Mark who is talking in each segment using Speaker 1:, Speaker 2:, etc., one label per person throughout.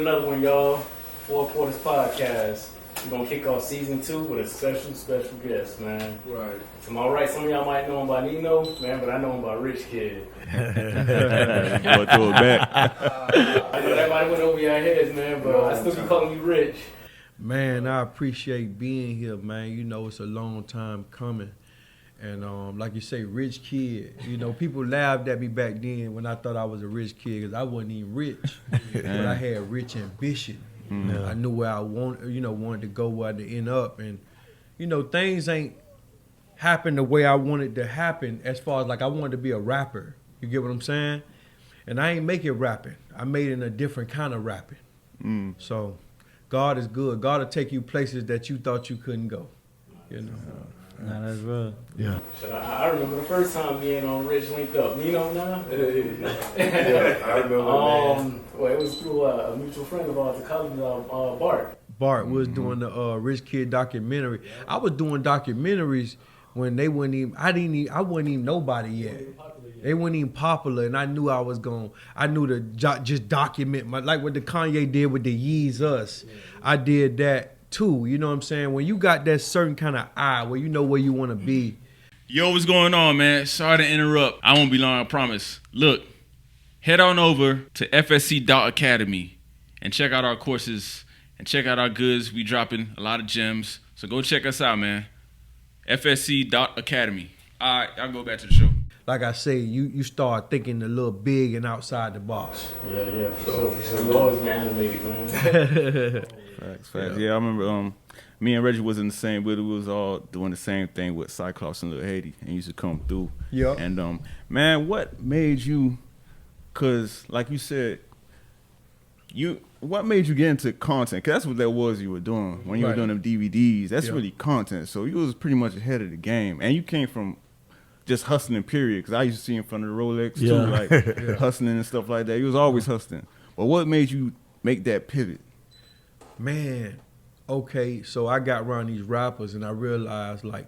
Speaker 1: with another one, y'all. Four Quarters Podcast. We're going to kick off season 2 with a special guest, man.
Speaker 2: Right.
Speaker 1: To my right, some of y'all might know him by Nino, man, but I know him by Rich Kid.
Speaker 3: Go throw it back.
Speaker 1: I know that might went over your heads, man, but I still be calling you Rich.
Speaker 4: Man, I appreciate being here, man. You know, it's a long time coming. And like you say, Rich Kid. You know, people laughed at me back then when I thought I was a rich kid because I wasn't even rich. But I had rich ambition. Mm-hmm. I knew where I wanted to go, where to end up. And, you know, things ain't happened the way I wanted to happen as far as, like, I wanted to be a rapper. You get what I'm saying? And I ain't make it rapping. I made it in a different kind of rapping. Mm. So God is good. God will take you places that you thought you couldn't go. You know?
Speaker 5: Nah, that's real.
Speaker 4: Yeah.
Speaker 1: I remember the first time me and Rich linked up. Nino now?
Speaker 2: Yeah, I remember, man.
Speaker 1: Well, it was through a mutual friend of ours at college, Bart.
Speaker 4: Bart was doing the Rich Kid documentary. I was doing documentaries when they wasn't even, I wasn't even nobody yet. They weren't even popular, and I knew I knew to just document like what the Kanye did with the Yeez Us. I did that too, you know what I'm saying? When you got that certain kind of eye where you know where you want to be.
Speaker 3: Yo, what's going on, man? Sorry to interrupt. I won't be long, I promise. Look, head on over to FSC.Academy and check out our courses and check out our goods. We dropping a lot of gems, so go check us out, man. FSC.Academy. All right, I'll go back to the show.
Speaker 4: Like I say, you start thinking a little big and outside the box.
Speaker 1: Yeah, for sure. You always been animated, man.
Speaker 3: Facts. Yeah, I remember me and Reggie was in the same, but we was all doing the same thing with Cyclops and Lil Haiti, and used to come through.
Speaker 4: Yeah.
Speaker 3: And man, what made you? Cause like you said, what made you get into content? Cause that's what that was you were doing when you were doing them DVDs. That's really content. So you was pretty much ahead of the game, and you came from just hustling, period. Because I used to see him from the Rolex too, like hustling and stuff like that. He was always hustling. But what made you make that pivot?
Speaker 4: Man, okay, so I got around these rappers and I realized like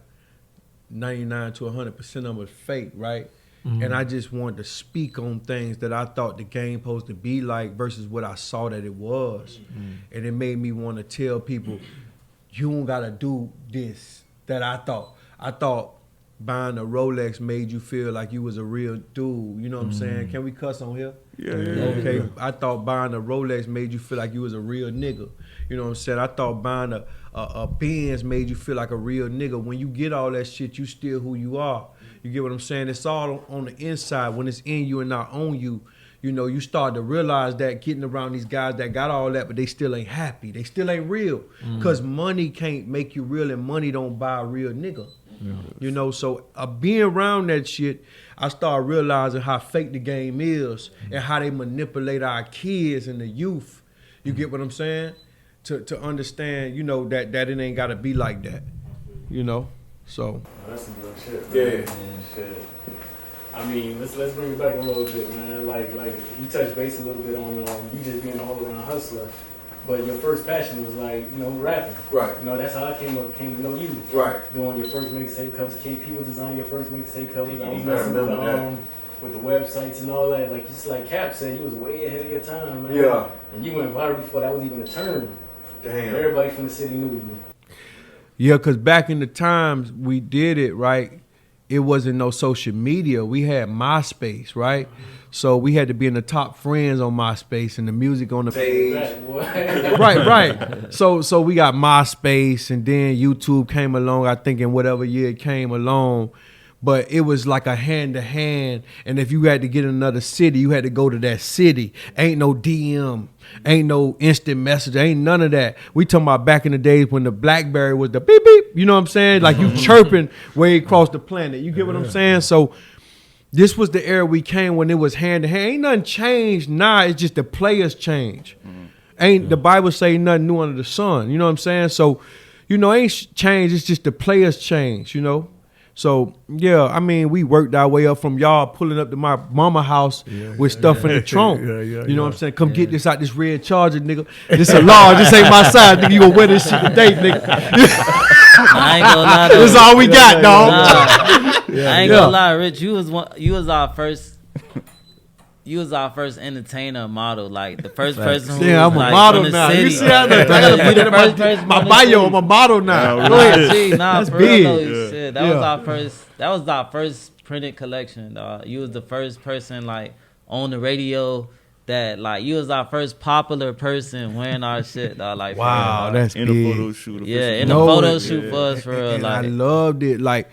Speaker 4: 99 to 100% of them was fake, right? Mm-hmm. And I just wanted to speak on things that I thought the game supposed to be like versus what I saw that it was. Mm-hmm. And it made me want to tell people, you don't got to do this that I thought. I thought buying a Rolex made you feel like you was a real dude. You know what I'm saying? Can we cuss on here?
Speaker 3: Yeah.
Speaker 4: Okay.
Speaker 3: Yeah.
Speaker 4: I thought buying a Rolex made you feel like you was a real nigga. You know what I'm saying? I thought buying a Benz made you feel like a real nigga. When you get all that shit, you still who you are. You get what I'm saying? It's all on the inside. When it's in you and not on you, you know, you start to realize that getting around these guys that got all that, but they still ain't happy. They still ain't real. Because money can't make you real, and money don't buy a real nigga. Yeah. You know, so being around that shit, I started realizing how fake the game is and how they manipulate our kids and the youth. You get what I'm saying? To understand, you know, that it ain't got to be like that, you know? So.
Speaker 1: That's some real shit, man.
Speaker 2: Yeah.
Speaker 1: Shit. I mean, let's bring it back a little bit, man. Like you touched base a little bit on you just being an all-around hustler. But your first passion was like, you know, rapping.
Speaker 2: Right.
Speaker 1: You know, that's how I came to know you. Right. Doing your first mixtape covers. KP was designing your first mixtape covers. I was messing with the websites and all that. Like just like Cap said, you was way ahead of your time, man. Yeah. And you went viral before that was even a term. Damn. Everybody from the city knew you.
Speaker 4: Yeah, because back in the times we did it, right, it wasn't no social media. We had Myspace, right? So we had to be in the top friends on Myspace and the music on the page. Right. So we got Myspace, and then YouTube came along, I think in whatever year it came along. But it was like a hand-to-hand, and if you had to get in another city, you had to go to that city. Ain't no DM, ain't no instant message, ain't none of that. We talking about back in the days when the BlackBerry was the beep beep, you know what I'm saying? Like you chirping way across the planet. You get what I'm saying? So this was the era we came when it was hand-to-hand. Ain't nothing changed now, it's just the players change. Ain't the Bible say nothing new under the sun, you know what I'm saying? So, you know, ain't changed, it's just the players change, you know? So, yeah, I mean, we worked our way up from y'all pulling up to my mama house with stuff in the trunk. You know what I'm saying? Come get this out this red Charger, nigga. This a large. This ain't my size, nigga. You gonna wear this shit today, nigga.
Speaker 5: I ain't gonna lie.
Speaker 4: This is all we got, dog.
Speaker 5: I ain't gonna lie, Rich. You was our first you was our first entertainer model, like the first person who
Speaker 4: I'm
Speaker 5: was,
Speaker 4: a model
Speaker 5: from the
Speaker 4: now.
Speaker 5: city.
Speaker 4: You see how I gotta put it in my bio. I'm a model now. Go ahead.
Speaker 5: Nah,
Speaker 4: That's
Speaker 5: for
Speaker 4: big.
Speaker 5: real though, shit. That was our first printed collection, dog. You was the first person like on the radio that like you was our first popular person wearing our shit, dog. Like
Speaker 4: wow,
Speaker 5: for real,
Speaker 4: that's
Speaker 3: in
Speaker 4: big.
Speaker 3: the photo shoot.
Speaker 5: in the photo shoot for us, for real.
Speaker 4: And
Speaker 5: Like
Speaker 4: I loved it. Like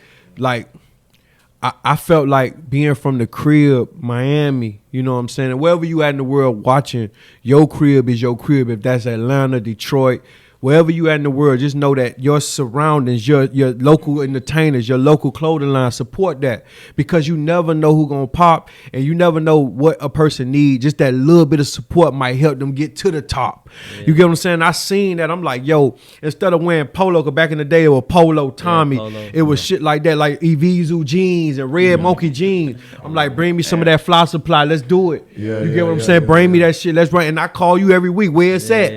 Speaker 4: I felt like being from the crib, Miami, you know what I'm saying? And wherever you at in the world watching, your crib is your crib. If that's Atlanta, Detroit, wherever you at in the world, just know that your surroundings, your local entertainers, your local clothing line, support that. Because you never know who gonna pop and you never know what a person needs. Just that little bit of support might help them get to the top. Yeah. You get what I'm saying? I seen that. I'm like, yo, instead of wearing polo, because back in the day it was Polo Tommy. Yeah, Polo. It was shit like that, like Evisu jeans and Red Monkey jeans. I'm like, bring me some of that Fly Supply. Let's do it. You get what I'm saying? Bring me that shit. Let's run. And I call you every week. Where it's at.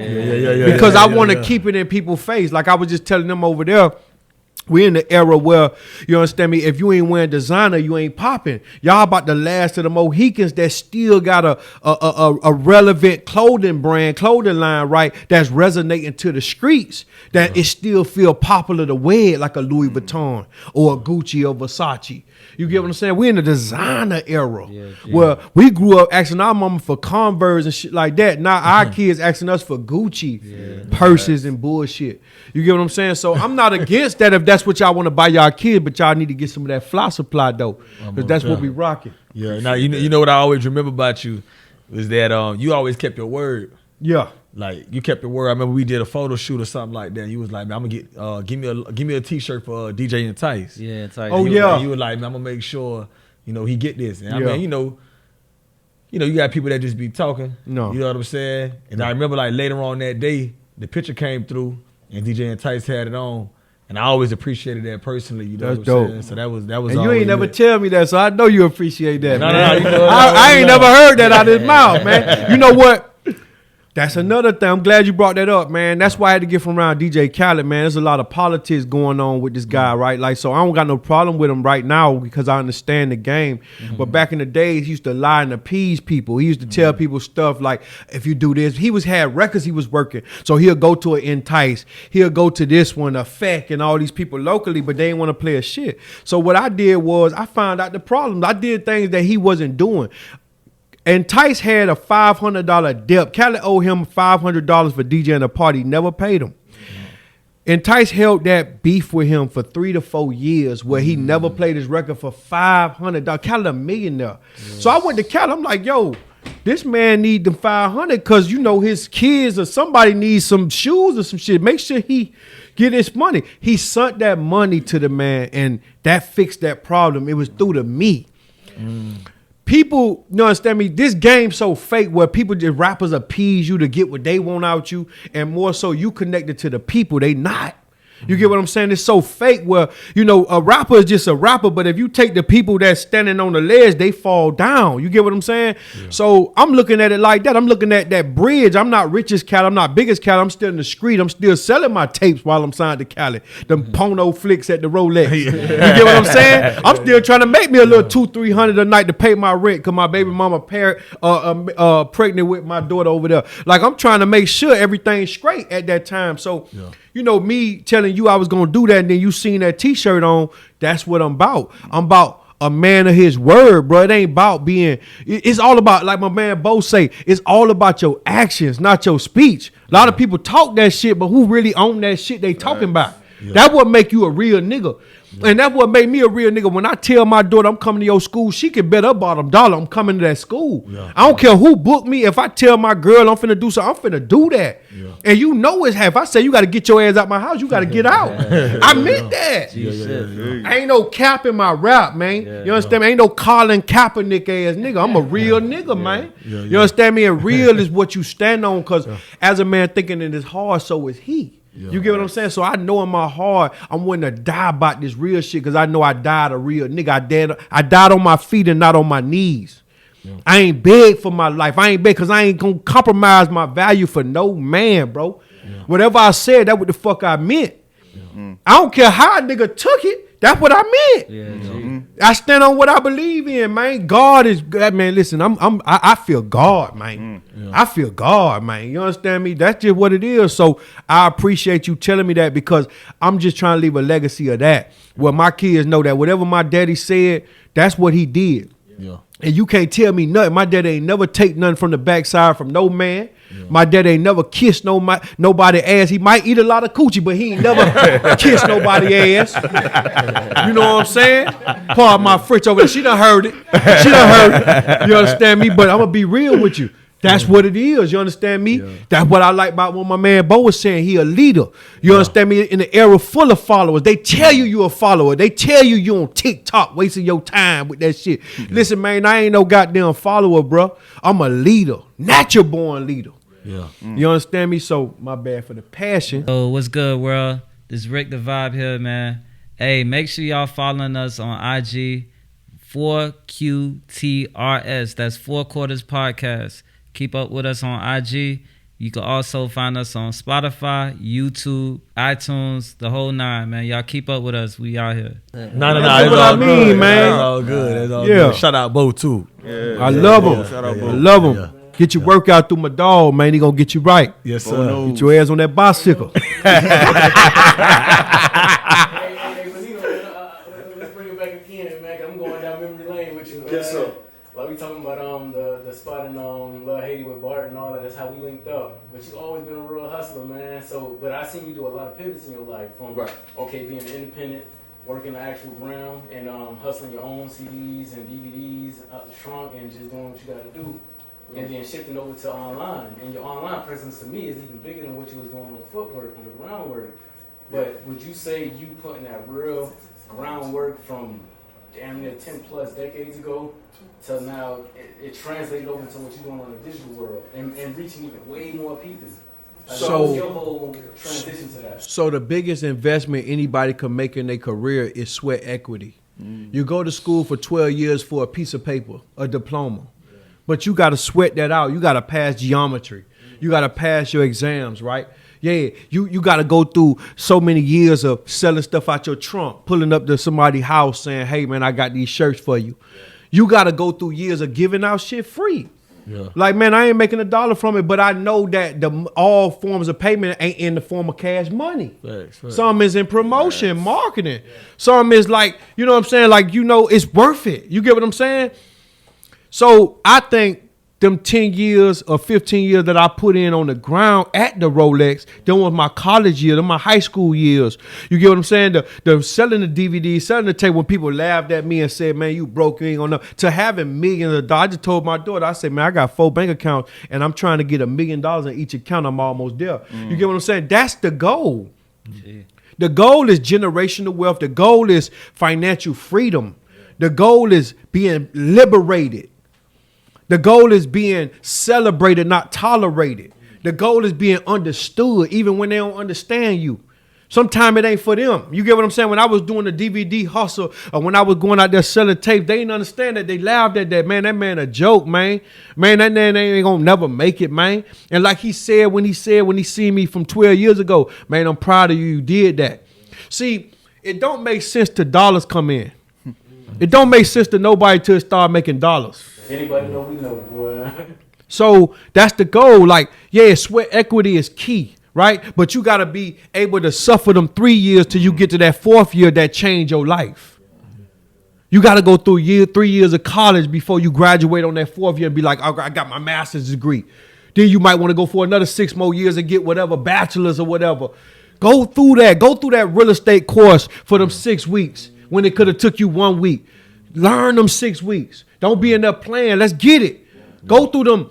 Speaker 4: Because I want to keep it in people's face. Like I was just telling them over there, we in the era where, you understand me, if you ain't wearing designer, you ain't popping. Y'all about the last of the Mohicans that still got a relevant clothing line, right, that's resonating to the streets, that it still feel popular to wear, like a Louis Vuitton or a Gucci or Versace. You get what I'm saying? We in the designer era where we grew up asking our mama for Converse and shit like that. Now our kids asking us for Gucci purses and bullshit. You get what I'm saying? So I'm not against that if that's what y'all want to buy y'all kids, but y'all need to get some of that Fly Supply though, because that's what we rocking.
Speaker 6: Yeah. Now you know what I always remember about you was that you always kept your word.
Speaker 4: Yeah.
Speaker 6: Like you kept your word. I remember we did a photo shoot or something like that. You was like, man, I'm gonna give me a t-shirt for DJ and Tice.
Speaker 5: Yeah, Tice.
Speaker 4: Oh
Speaker 6: You were like, man, I'm gonna make sure he get this. And I mean, you got people that just be talking.
Speaker 4: No.
Speaker 6: You know what I'm saying? And I remember like later on that day, the picture came through and DJ and Tice had it on. And I always appreciated that personally. You know
Speaker 4: that's
Speaker 6: what I'm
Speaker 4: dope.
Speaker 6: saying? So that was.
Speaker 4: And you ain't never tell me that, so I know you appreciate that.
Speaker 6: No,
Speaker 4: man.
Speaker 6: no,
Speaker 4: I ain't never heard that out of his mouth, man. You know what? That's another thing. I'm glad you brought that up, man. That's why I had to get from around DJ Khaled, man. There's a lot of politics going on with this guy, right? Like, so I don't got no problem with him right now because I understand the game. But back in the days, he used to lie and appease people. He used to tell people stuff like, if you do this, had records he was working. So he'll go to an Entice. He'll go to this one, Effect, and all these people locally, but they ain't want to play a shit. So what I did was I found out the problems. I did things that he wasn't doing. And Tice had a $500 debt. Khaled owed him $500 for DJing a party. Never paid him. And Tice held that beef with him for 3 to 4 years where he never played his record for $500. Khaled a millionaire. So I went to Khaled. I'm like, yo, this man need the $500 because, his kids or somebody needs some shoes or some shit. Make sure he get his money. He sent that money to the man and that fixed that problem. It was through to me. People, you understand me? This game's so fake where rappers appease you to get what they want out you, and more so you connected to the people. They not. You get what I'm saying? It's so fake where, a rapper is just a rapper, but if you take the people that's standing on the ledge, they fall down. You get what I'm saying? Yeah. So I'm looking at it like that. I'm looking at that bridge. I'm not richest Cali. I'm not biggest Cali. I'm still in the street. I'm still selling my tapes while I'm signed to Cali. Them Pono flicks at the Rolex. You get what I'm saying? I'm still trying to make me a little $200-300 a night to pay my rent because my baby mama pregnant with my daughter over there. Like, I'm trying to make sure everything's straight at that time. So, me telling you I was going to do that and then you seen that t-shirt on, that's what I'm about. I'm about a man of his word, bro. It ain't about it's all about, like my man Bo say, it's all about your actions, not your speech. A lot of people talk that shit, but who really own that shit they talking about? Yeah. That what make you a real nigga. And that's what made me a real nigga. When I tell my daughter I'm coming to your school, she can bet her bottom dollar I'm coming to that school. Yeah. I don't care who booked me. If I tell my girl I'm finna do something, I'm finna do that. Yeah. And it's half. If I say you got to get your ass out my house, you got to get out. I meant that. Ain't no cap in my rap, man. You understand me? Ain't no Colin Kaepernick ass nigga. I'm a real nigga, man. You understand me? And real is what you stand on, because as a man thinking in his heart, so is he. You get what I'm saying? So I know in my heart I'm willing to die about this real shit because I know I died a real nigga. I died on my feet and not on my knees. Yeah. I ain't beg for my life. I ain't beg because I ain't gonna compromise my value for no man, bro. Yeah. Whatever I said, that's what the fuck I meant. Yeah. I don't care how a nigga took it. That's what I meant. I stand on what I believe in, man. God is good, man. Listen, I feel God, man. I feel God, man. You understand me? That's just what it is. So I appreciate you telling me that because I'm just trying to leave a legacy of that. Where my kids know that whatever my daddy said, that's what he did.
Speaker 6: Yeah.
Speaker 4: And you can't tell me nothing. My daddy ain't never take nothing from the backside from no man. Yeah. My daddy ain't never kissed nobody ass. He might eat a lot of coochie, but he ain't never kissed nobody ass. You know what I'm saying? Pardon my French over there. She done heard it. You understand me? But I'm going to be real with you. That's what it is. You understand me? Yeah. That's what I like about what my man Bo was saying. He a leader. You understand me? In the era full of followers, they tell you a follower. They tell you on TikTok wasting your time with that shit. Listen, man, I ain't no goddamn follower, bro. I'm a leader. Natural born leader.
Speaker 6: Yeah.
Speaker 4: You understand me? So my bad for the passion.
Speaker 5: Oh, what's good, world? This is Rick the Vibe here, man. Hey, make sure y'all following us on IG 4QTRS. That's 4 Quarters Podcast. Keep up with us on IG. You can also find us on Spotify, YouTube, iTunes, the whole nine, man. Y'all keep up with us. We out here.
Speaker 6: No.
Speaker 4: That's what I mean, man.
Speaker 6: That's all good. That's all good. Shout out Bo, too.
Speaker 4: Yeah. I love him. Shout out Bo. I love him. Yeah. Get your workout through my dog, man. He gonna get you right.
Speaker 6: Yes, sir.
Speaker 4: Get your ass on that bicycle.
Speaker 1: Hey, let's bring it back again, man. I'm going down memory lane with you.
Speaker 2: Yes, sir.
Speaker 1: Like we talking about the spot in Love Haiti with Bart and all that. That's how we linked up. But you always been a real hustler, man. So, but I seen you do a lot of pivots in your life from being independent, working the actual ground, and hustling your own CDs and DVDs out the trunk, and just doing what you got to do, and then shifting over to online. And your online presence to me is even bigger than what you was doing on the footwork, on the groundwork. But would you say you putting that real groundwork from damn near 10 plus decades ago till now, it translated over to what you're doing on the digital world and reaching even way more people? So your whole transition to that.
Speaker 4: So the biggest investment anybody can make in their career is sweat equity. You go to school for 12 years for a piece of paper, a diploma. But you got to sweat that out. You got to pass geometry. You got to pass your exams, right? Yeah, you got to go through so many years of selling stuff out your trunk, pulling up to somebody's house saying, hey, man, I got these shirts for you. You got to go through years of giving out shit free. Yeah. Like, man, I ain't making $1 from it, but I know that all forms of payment ain't in the form of cash money. Right. Some is in promotion, marketing. Some is like, you know what I'm saying? Like, you know, it's worth it. You get what I'm saying? So I think them 10 years or 15 years that I put in on the ground at the Rolex, them was my college years, them my high school years. You get what I'm saying? The selling the DVDs, selling the tape when people laughed at me and said, man, you broke, you ain't gonna know. To having millions of dollars, I just told my daughter, I said, man, I got 4 bank accounts and I'm trying to get $1 million in each account. I'm almost there. You get what I'm saying? That's the goal. The goal is generational wealth. The goal is financial freedom. The goal is being liberated. The goal is being celebrated, not tolerated. The goal is being understood, even when they don't understand you. Sometimes it ain't for them. You get what I'm saying? When I was doing the DVD hustle, or when I was going out there selling tape, they didn't understand that. They laughed at that. Man, that man a joke, man. Man, that man ain't gonna never make it, man. And like he said when he seen me from 12 years ago, man, I'm proud of you. You did that. See, it don't make sense to dollars come in. It don't make sense to nobody till it start making dollars.
Speaker 1: Anybody know we know, boy.
Speaker 4: So that's the goal. Like, yeah, sweat equity is key, right? But you got to be able to suffer them 3 years till you get to that 4th year that change your life. You got to go through 3 years of college before you graduate on that 4th year and be like, I got my master's degree. Then you might want to go for another 6 more years and get whatever, bachelor's or whatever. Go through that. Go through that real estate course for them 6 weeks when it could have took you 1 week. Learn them 6 weeks. Don't be in there playing. Let's get it. Go through them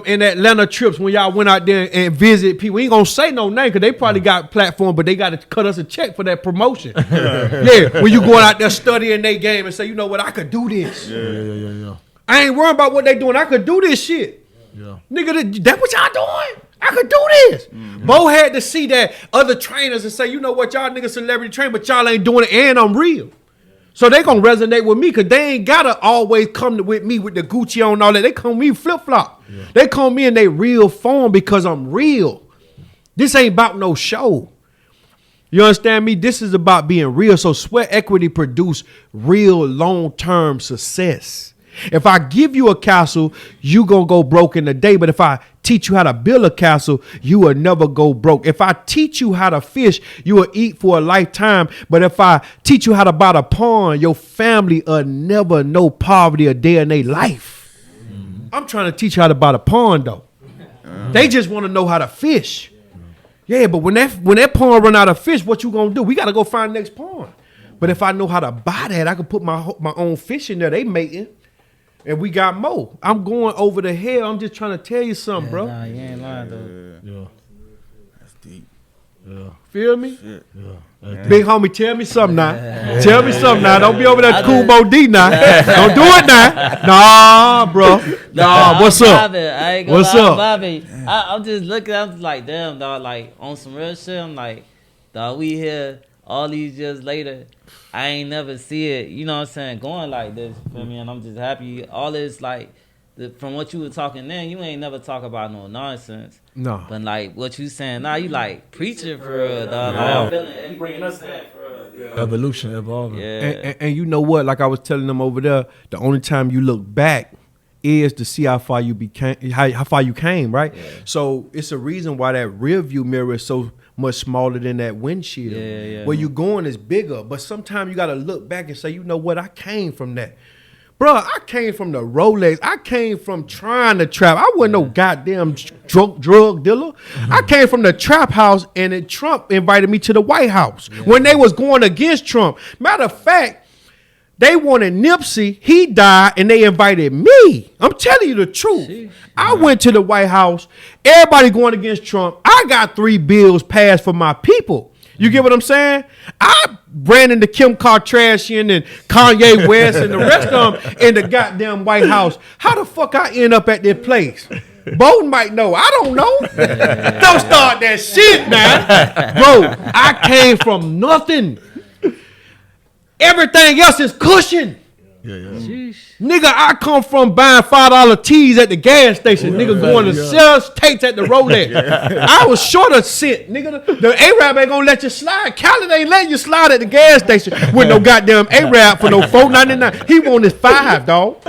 Speaker 4: in Atlanta trips when y'all went out there and visit people. We ain't gonna say no name because they probably got platform, but they got to cut us a check for that promotion. Yeah, when you going out there studying their game and say, you know what, I could do this. Yeah. I ain't worrying about what they doing. I could do this shit. Yeah. Nigga, that what y'all doing? I could do this. Bo had to see that other trainers and say, you know what, y'all niggas celebrity train, but y'all ain't doing it and I'm real. So they gonna resonate with me because they ain't gotta always come with me with the Gucci on and all that. They come me flip-flop. Yeah. They come me in their real form because I'm real. This ain't about no show. You understand me? This is about being real. So sweat equity produce real long-term success. If I give you a castle, you gonna go broke in a day. But if I teach you how to build a castle, you will never go broke. If I teach you how to fish, you will eat for a lifetime. But if I teach you how to buy a pond, your family will never know poverty a day in their life. I'm trying to teach you how to buy a pond though. They just want to know how to fish. Yeah, but when that pond run out of fish, what you gonna do? We gotta go find the next pond. But if I know how to buy that, I can put my own fish in there. They mating. And we got more. I'm going over the hill. I'm just trying to tell you something, bro.
Speaker 5: Nah, you ain't lying though.
Speaker 6: Yeah.
Speaker 3: That's deep.
Speaker 6: Yeah.
Speaker 4: Feel me?
Speaker 6: Yeah.
Speaker 4: Big homie, tell me something now. Tell me something now. Don't be over there Kubo D now. Don't do it now. Nah, bro. Nah, what's up?
Speaker 5: I ain't gonna
Speaker 4: What's
Speaker 5: lie,
Speaker 4: up?
Speaker 5: Bobby. I'm just looking. I'm just like, damn, dog. Like on some real shit. I'm like, dog. We here all these years later. I ain't never see it. You know what I'm saying? Going like this. Feel me? And I'm just happy. All this like, from what you were talking then, you ain't never talk about no nonsense.
Speaker 4: No.
Speaker 5: But like what you saying now, you like preaching for real, dog. Like, I'm feeling you bringing us that for real.
Speaker 6: Evolution, evolving.
Speaker 5: Yeah.
Speaker 4: And you know what? Like I was telling them over there, the only time you look back is to see how far you came, right?
Speaker 5: Yeah.
Speaker 4: So it's a reason why that rear view mirror is so much smaller than that windshield.
Speaker 5: Yeah.
Speaker 4: Where you going is bigger, but sometimes you gotta look back and say, you know what? I came from that. Bro, I came from the Rolex. I came from trying to trap. I wasn't no goddamn drug dealer. I came from the trap house, and then Trump invited me to the White House when they was going against Trump. Matter of fact, they wanted Nipsey. He died, and they invited me. I'm telling you the truth. I went to the White House. Everybody going against Trump. I got 3 bills passed for my people. You get what I'm saying? I ran into Kim Kardashian and Kanye West and the rest of them in the goddamn White House. How the fuck I end up at this place? Bowden might know. I don't know. Don't start that shit now. Bro, I came from nothing. Everything else is cushion. Nigga, I come from buying $5 teas at the gas station. Nigga going to sell tapes at the Rolex. I was short a cent. Nigga, the Arab ain't gonna let you slide. Khaled ain't letting you slide at the gas station with no goddamn Arab for no $4.99. He want his $5, dog.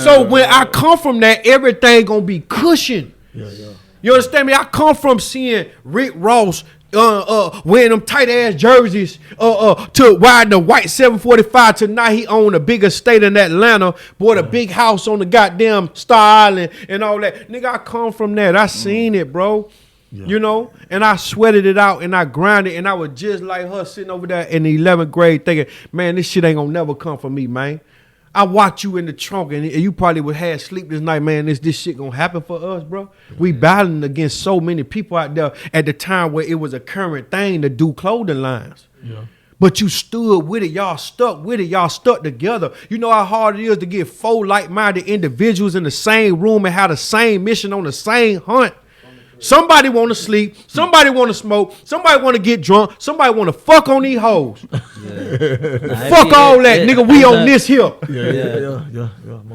Speaker 4: So when I come from that, everything gonna be cushion. You understand me? I come from seeing Rick Ross wearing them tight ass jerseys to riding the white 745 to now he own a bigger state in Atlanta, bought a big house on the goddamn Star Island and all that. Nigga, I come from that. I seen it, bro. You know, and I sweated it out and I grinded and I was just like her sitting over there in the 11th grade thinking, man, this shit ain't gonna never come from me, man. I watch you in the trunk and you probably would have sleep this night, man. This shit gonna happen for us, bro. We battling against so many people out there at the time where it was a current thing to do clothing lines. But you stood with it. Y'all stuck with it. Y'all stuck together. You know how hard it is to get 4 like-minded individuals in the same room and have the same mission on the same hunt. Somebody want to sleep. Somebody want to smoke. Somebody want to get drunk. Somebody want to fuck on these hoes. Fuck all that, nigga. We on this here.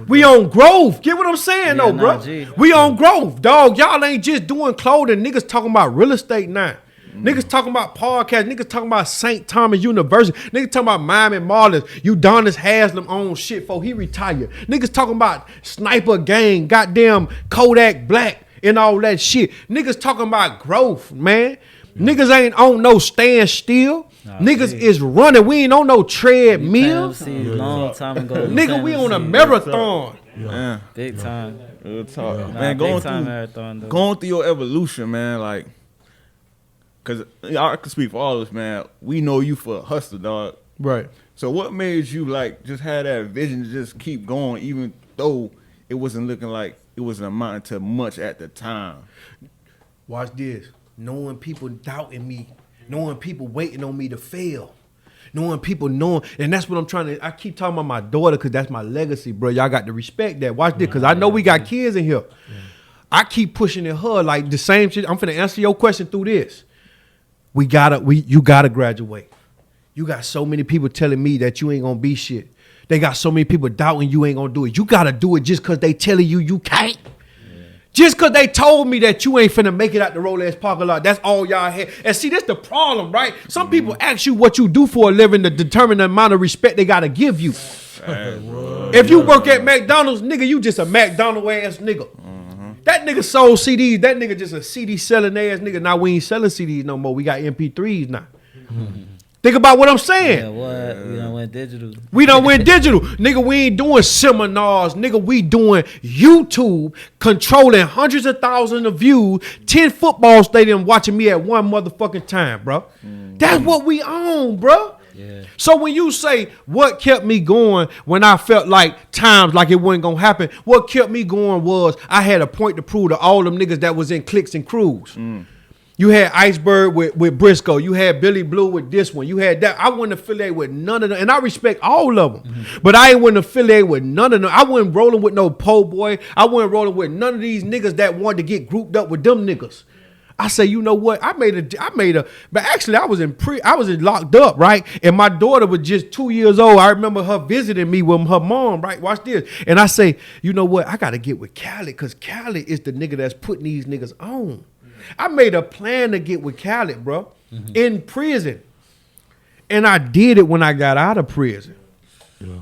Speaker 4: We on Grove. Get what I'm saying, though, bro? We on Grove, dog. Y'all ain't just doing clothing. Niggas talking about real estate now. Niggas talking about podcasts. Niggas talking about St. Thomas University. Niggas talking about Miami Marlins. Udonis Haslam on shit before he retired. Niggas talking about Sniper Gang, goddamn Kodak Black. And all that shit. Niggas talking about growth, man. Niggas ain't on no stand still. Niggas is running. We ain't on no treadmill.
Speaker 5: Long time ago.
Speaker 4: Nigga, we on a marathon.
Speaker 5: Big time.
Speaker 3: Real talk.
Speaker 5: Nah,
Speaker 3: Man,
Speaker 5: big time marathon, though.
Speaker 3: going through your evolution, man, like, because I can speak for all of us, man. We know you for a hustle, dog.
Speaker 4: Right.
Speaker 3: So what made you, like, just have that vision to just keep going, even though it wasn't looking like it wasn't amounting to much at the time?
Speaker 4: Watch this. Knowing people doubting me. Knowing people waiting on me to fail. Knowing people knowing. And that's what I'm trying to. I keep talking about my daughter because that's my legacy, bro. Y'all got to respect that. Watch this because I know we got kids in here. I keep pushing at her like the same shit. I'm finna answer your question through this. You gotta graduate. You got so many people telling me that you ain't gonna be shit. They got so many people doubting you ain't gonna do it. You gotta do it just because they telling you can't. Just because they told me that you ain't finna make it out the Rolex parking lot, that's all y'all had. And see, that's the problem, right? Some people ask you what you do for a living to determine the amount of respect they gotta give you. If you work at McDonald's, nigga, you just a McDonald's ass nigga. That nigga sold CDs. That nigga just a CD selling ass nigga. Now we ain't selling CDs no more. We got MP3s now. Think about what I'm saying.
Speaker 5: Yeah, what? We done went digital.
Speaker 4: We done went digital. Nigga, we ain't doing seminars. Nigga, we doing YouTube, controlling hundreds of thousands of views, 10 football stadiums watching me at one motherfucking time, bro. That's what we own, bro.
Speaker 5: Yeah.
Speaker 4: So when you say what kept me going when I felt like times like it wasn't gonna happen, what kept me going was I had a point to prove to all them niggas that was in cliques and crews. You had Iceberg with Briscoe. You had Billy Blue with this one. You had that. I wasn't affiliated with none of them. And I respect all of them. But I ain't wasn't affiliated with none of them. I wasn't rolling with no po' boy. I wasn't rolling with none of these niggas that wanted to get grouped up with them niggas. I say, you know what? I made a, but actually I was locked up, right? And my daughter was just 2 years old. I remember her visiting me with her mom, right? Watch this. And I say, you know what? I got to get with Khaled because Khaled is the nigga that's putting these niggas on. I made a plan to get with Khaled, bro, in prison. And I did it when I got out of prison. Yeah.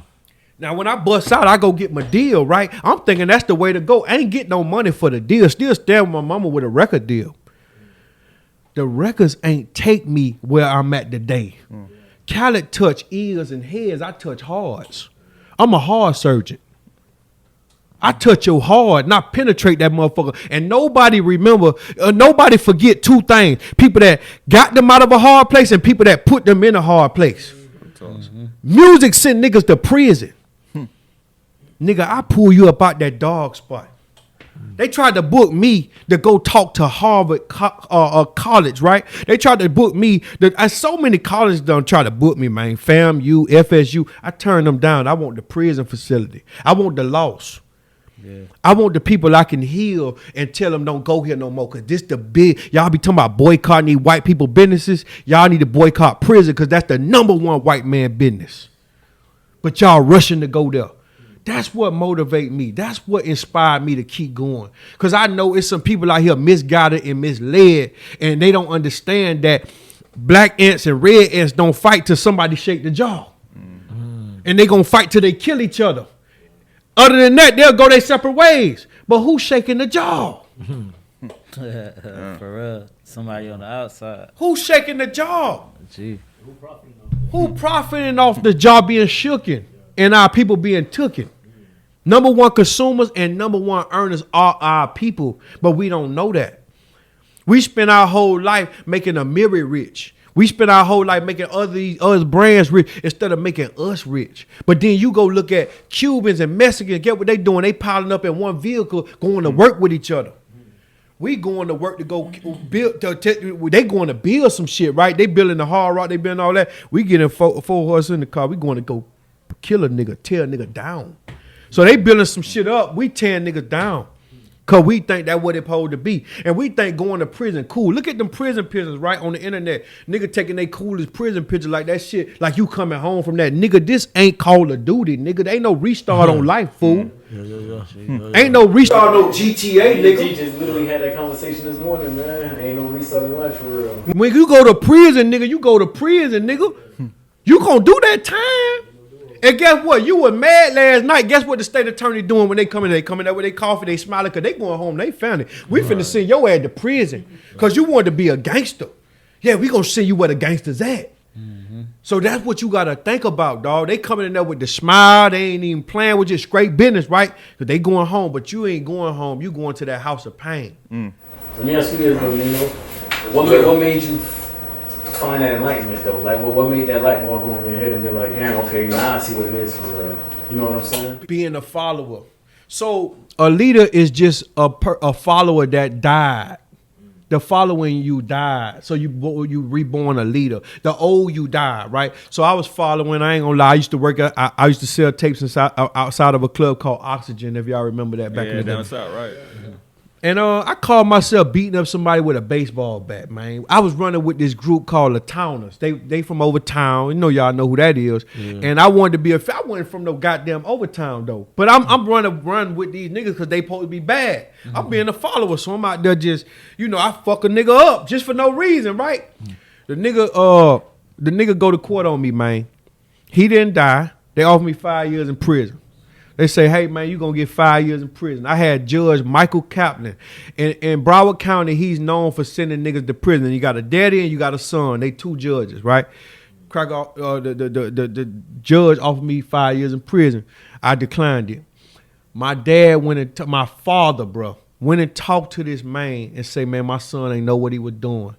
Speaker 4: Now, when I bust out, I go get my deal, right? I'm thinking that's the way to go. I ain't getting no money for the deal. Still staying with my mama with a record deal. The records ain't take me where I'm at today. Khaled touch ears and heads. I touch hearts. I'm a heart surgeon. I touch your heart, not penetrate that motherfucker. And nobody nobody forget two things. People that got them out of a hard place and people that put them in a hard place. Music sent niggas to prison. Nigga, I pull you up out that dog spot. They tried to book me to go talk to Harvard college, right? They tried to book me. So many colleges done try to book me, man. FAMU, FSU. I turned them down. I want the prison facility. I want the loss. Yeah. I want the people I can heal and tell them don't go here no more. Cause this the big, y'all be talking about boycotting these white people businesses. Y'all need to boycott prison because that's the #1 white man business. But y'all rushing to go there. That's what motivate me. That's what inspired me to keep going. Cause I know it's some people out here misguided and misled and they don't understand that black ants and red ants don't fight till somebody shake the jaw. And they gonna fight till they kill each other. Other than that, they'll go their separate ways. But who's shaking the jaw?
Speaker 5: For real. Somebody on the outside.
Speaker 4: Who's shaking the jaw?
Speaker 5: Gee.
Speaker 4: Who profiting off the jaw being shooken and our people being tooken? #1 consumers and #1 earners are our people. But we don't know that. We spend our whole life making a mirror rich. We spend our whole life making other brands rich instead of making us rich. But then you go look at Cubans and Mexicans, get what they doing. They piling up in one vehicle going to work with each other. We going to work to go build. They going to build some shit, right? They building the hard rock. They building all that. We getting four horses in the car. We going to go kill a nigga, tear a nigga down. So they building some shit up. We tearing niggas down. Cause we think that's what it's supposed to be. And we think going to prison cool. Look at them prison pictures right on the internet. Nigga taking their coolest prison picture like that shit. Like you coming home from that. Nigga, this ain't Call of Duty, nigga. There ain't no restart on life, fool. Ain't no restart on GTA, nigga.
Speaker 1: He just literally had that conversation this morning, man. Ain't no restart in life for real.
Speaker 4: When you go to prison, nigga, you go to prison, nigga. You gonna do that time. And guess what? You were mad last night. Guess what the state attorney doing when they come in? They coming up with their coffee, they smiling because they going home. They found it. We finna send your ass to prison because you wanted to be a gangster. Yeah, we gonna send you where the gangsters at. So that's what you gotta think about, dog. They coming in there with the smile. They ain't even playing with just straight business, right? Because they going home, but you ain't going home. You going to that house of pain.
Speaker 1: Let me ask you this, though, Nino. What made you find that enlightenment though? Like what made that light bulb go in your head and be like, damn, okay, now I see what it is for real. You know what I'm saying?
Speaker 4: Being a follower. So a leader is just a follower that died. The following you died. So you reborn a leader. The old you died, right? So I was following, I ain't gonna lie, I used to work at, I used to sell tapes outside of a club called Oxygen, if y'all remember that back in the day.
Speaker 3: Down south, right.
Speaker 4: And I called myself beating up somebody with a baseball bat, man. I was running with this group called the Towners. They from Overtown. You know, y'all know who that is. Yeah. And I wanted to be I wasn't from no goddamn Overtown though. But I'm run with these niggas because they supposed to be bad. Mm-hmm. I'm being a follower, so I'm out there just, I fuck a nigga up just for no reason, right? Mm-hmm. The nigga go to court on me, man. He didn't die. They offered me 5 years in prison. They say, hey, man, you're going to get 5 years in prison. I had Judge Michael Kaplan. In Broward County, he's known for sending niggas to prison. You got a daddy and you got a son. They 2 judges, right? The judge offered me 5 years in prison. I declined it. My dad my father, bro, went and talked to this man and say, man, my son ain't know what he was doing.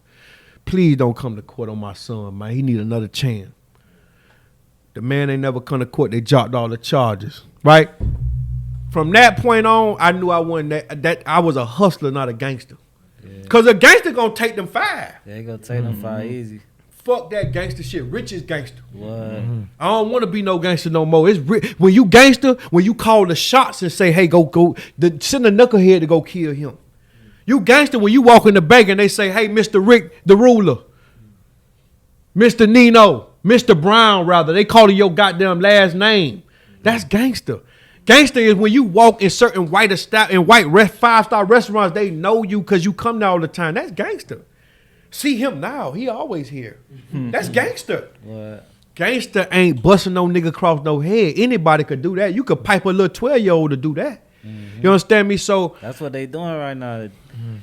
Speaker 4: Please don't come to court on my son, man. He need another chance. The man ain't never come to court. They dropped all the charges. Right? From that point on, I knew I wasn't that I was a hustler, not a gangster. Yeah. Cause a gangster gonna take them 5.
Speaker 5: They gonna take them 5 easy.
Speaker 4: Fuck that gangster shit. Rich is gangster.
Speaker 5: What?
Speaker 4: Mm-hmm. I don't want to be no gangster no more. It's when you gangster, when you call the shots and say, hey, go, send a knucklehead to go kill him. You gangster when you walk in the bank and they say, hey, Mr. Rick, the ruler, Mr. Nino, Mr. Brown, rather. They call your goddamn last name. That's gangster. Gangster is when you walk in certain white 5-star restaurants, they know you because you come there all the time. That's gangster. See him now. He always here. That's gangster.
Speaker 5: What?
Speaker 4: Gangster ain't busting no nigga across no head. Anybody could do that. You could pipe a little 12-year-old to do that. Mm-hmm. You understand me? So
Speaker 5: that's what they doing right now.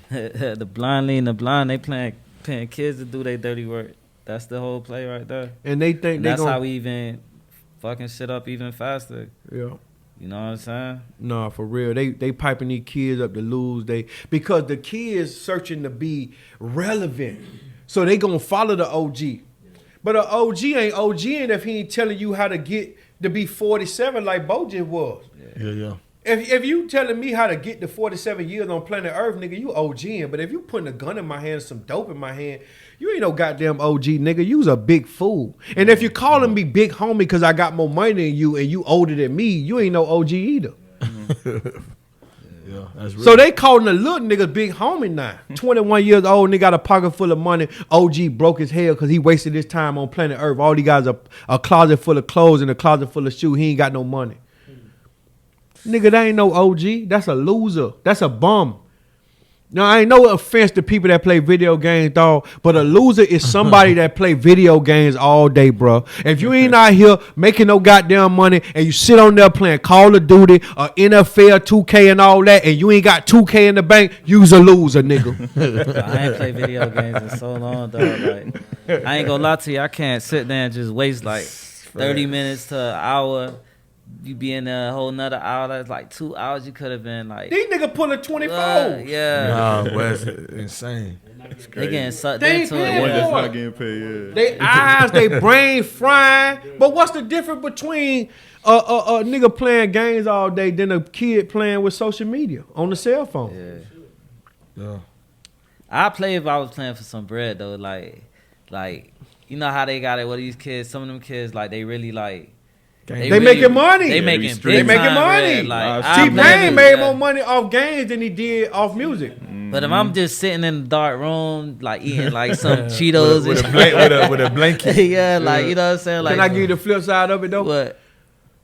Speaker 5: The blind leading the blind. They paying kids to do their dirty work. That's the whole play right there.
Speaker 4: And they think
Speaker 5: that's how we even fucking shit up even faster.
Speaker 4: Yeah.
Speaker 5: You know what I'm saying?
Speaker 4: No, for real. They piping these kids up to lose. Because the kids searching to be relevant. So they gonna follow the OG. But an OG ain't OG if he ain't telling you how to get to be 47 like Bo just was.
Speaker 6: Yeah.
Speaker 4: If you telling me how to get to 47 years on planet Earth, nigga, you OGing. But if you putting a gun in my hand, some dope in my hand, you ain't no goddamn OG, nigga. You's a big fool. And if you're calling me big homie because I got more money than you and you older than me, you ain't no OG either.
Speaker 6: Yeah, that's real.
Speaker 4: So they calling the little nigga big homie now. 21 years old, nigga got a pocket full of money. OG broke his hell because he wasted his time on planet Earth. All he got is a closet full of clothes and a closet full of shoes. He ain't got no money. Nigga, that ain't no OG. That's a loser. That's a bum. Now, I ain't no offense to people that play video games, dog, but a loser is somebody that play video games all day, bro. If you ain't out here making no goddamn money and you sit on there playing Call of Duty or NFL 2K and all that and you ain't got 2K in the bank, you's a loser, nigga.
Speaker 5: I ain't played video games in so long, dog. Like, I ain't gonna lie to you. I can't sit there and just waste like 30 minutes to an hour. You be in there a whole nother hour. That's like 2 hours. You could have been like.
Speaker 4: These niggas pulling 24.
Speaker 5: Yeah.
Speaker 6: Nah, that's insane.
Speaker 5: They getting sucked
Speaker 4: they
Speaker 5: into it.
Speaker 3: One that's not getting paid, yeah.
Speaker 4: They eyes, they brain frying. But what's the difference between a nigga playing games all day than a kid playing with social media on the cell phone?
Speaker 6: Yeah.
Speaker 5: I play if I was playing for some bread though. Like you know how they got it with these kids. Some of them kids like they really like.
Speaker 4: They really, making money.
Speaker 5: They making big
Speaker 4: They making money.
Speaker 5: Like,
Speaker 4: T-Pain made more money off games than he did off music.
Speaker 5: But if I'm just sitting in the dark room, like eating like some Cheetos
Speaker 6: with a blanket,
Speaker 5: yeah, like you know what I'm saying. Like,
Speaker 4: can I give you the flip side of it though?
Speaker 5: What?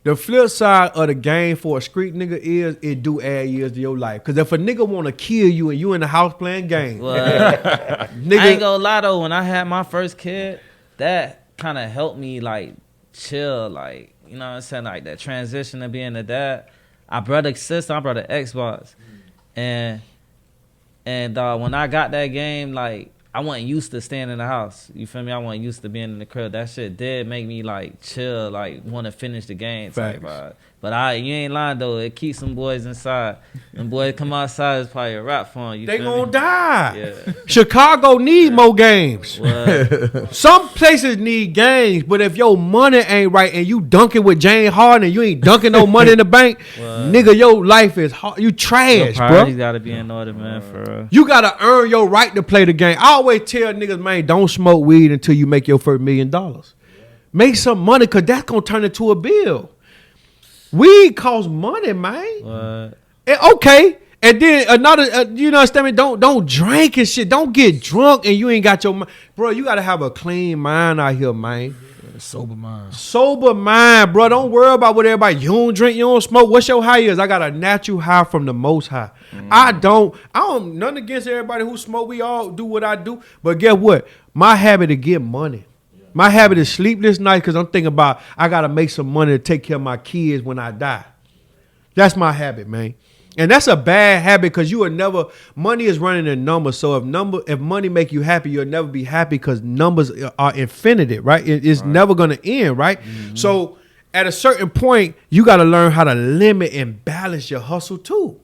Speaker 4: The flip side of the game for a street nigga is it do add years to your life. Cause if a nigga want to kill you and you in the house playing games,
Speaker 5: nigga, I ain't gonna lie though. When I had my first kid, that kind of helped me like chill, like. You know what I'm saying? Like that transition to being a dad. I brought a system, I brought an Xbox. And when I got that game, like I wasn't used to staying in the house. You feel me? I wasn't used to being in the crib. That shit did make me like chill, like want to finish the game type vibe. But you ain't lying though. It keeps some boys inside. Them boys come outside, it's probably a rap for them.
Speaker 4: They gonna die.
Speaker 5: Yeah.
Speaker 4: Chicago need more games. Some places need games, but if your money ain't right and you dunking with James Harden and you ain't dunking no money in the bank, nigga, your life is hard. You trash, bro.
Speaker 5: You gotta be in order, man. For real.
Speaker 4: You gotta earn your right to play the game. I always tell niggas, man, don't smoke weed until you make your first $1 million. Make some money, cause that's gonna turn into a bill. Weed costs money, man.
Speaker 5: What?
Speaker 4: Okay, And then another, you know, understand me? Don't drink and shit. Don't get drunk and you ain't got your mind. Bro, you got to have a clean mind out here, man.
Speaker 6: Sober mind.
Speaker 4: Sober mind, bro. Don't worry about what everybody, you don't drink, you don't smoke. What's your high is? I got a natural high from the most high. I don't, nothing against everybody who smoke. We all do what I do. But guess what? My habit is get money. My habit is sleepless nights because I'm thinking about I got to make some money to take care of my kids when I die. That's my habit, man. And that's a bad habit because you will never, money is running in numbers. So if money make you happy, you'll never be happy because numbers are infinite, right? It's never going to end, right? Mm-hmm. So at a certain point, you got to learn how to limit and balance your hustle too.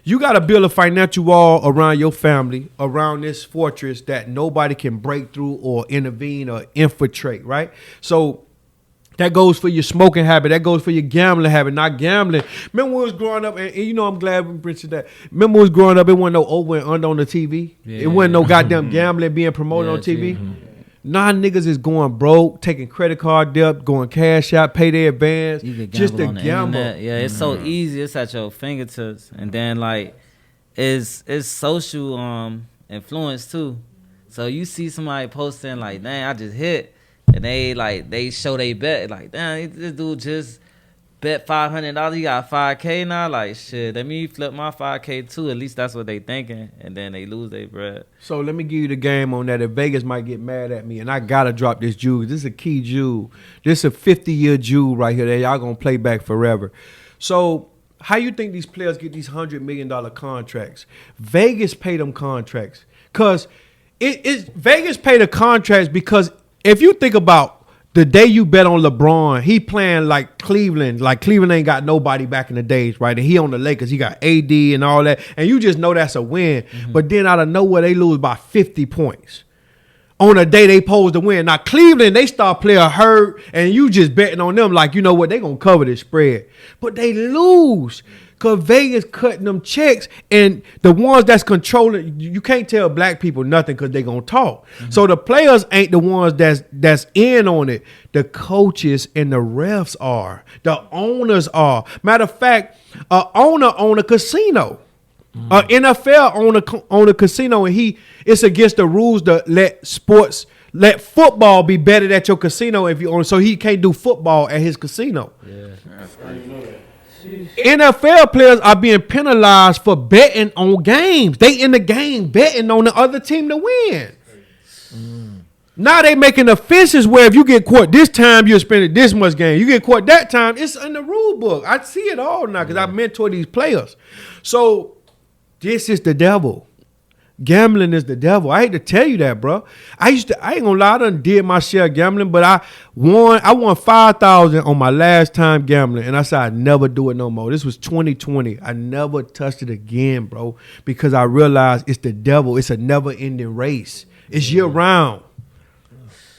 Speaker 4: You got to build a financial wall around your family, around this fortress that nobody can break through or intervene or infiltrate, right? So that goes for your smoking habit. That goes for your gambling habit, not gambling. Remember when we was growing up, and you know I'm glad we mentioned that. Remember when we was growing up, it wasn't no over and under on the TV. Yeah. It wasn't no goddamn gambling being promoted on TV. Mm-hmm. Nah, niggas is going broke, taking credit card debt, going cash out, pay their advance, just to gamble.
Speaker 5: Yeah, it's so easy. It's at your fingertips. And then, like, it's social influence, too. So you see somebody posting, like, dang, I just hit. And they show they bet like, damn, this dude just bet $500. You got $5K now. Like, shit, let me flip my $5K too. At least that's what they thinking, and then they lose their bread.
Speaker 4: So let me give you the game on that. If Vegas might get mad at me, and I gotta drop this jewel. This is a key jewel. This is a 50-year jewel right here that y'all gonna play back forever. So how you think these players get these $100 million contracts? Vegas pay them contracts because Vegas pay the contracts because. If you think about the day you bet on LeBron, he playing like Cleveland. Like Cleveland ain't got nobody back in the days, right? And he on the Lakers, he got AD and all that. And you just know that's a win. Mm-hmm. But then out of nowhere, they lose by 50 points. On a day they posed to win. Now Cleveland, they start player hurt, and you just betting on them like, you know what, they going to cover this spread. But they lose. Because Vegas cutting them checks, and the ones that's controlling, you can't tell black people nothing because they going to talk. Mm-hmm. So the players ain't the ones that's in on it. The coaches and the refs are. The owners are. Matter of fact, an owner own a casino. An NFL own a casino, and it's against the rules to let football be betted at your casino if you own. So he can't do football at his casino. Yeah, that's crazy. NFL players are being penalized for betting on games. They in the game betting on the other team to win. Now they making offenses where if you get caught this time, you're spending this much game. You get caught that time, it's in the rule book. I see it all now because I mentor these players. So this is the devil. Gambling is the devil. I hate to tell you that, bro. I ain't gonna lie, I done did my share of gambling, but I won $5,000 on my last time gambling, and I said I'd never do it no more. This was 2020. I never touched it again, bro, because I realized it's the devil. It's a never-ending race. It's year-round.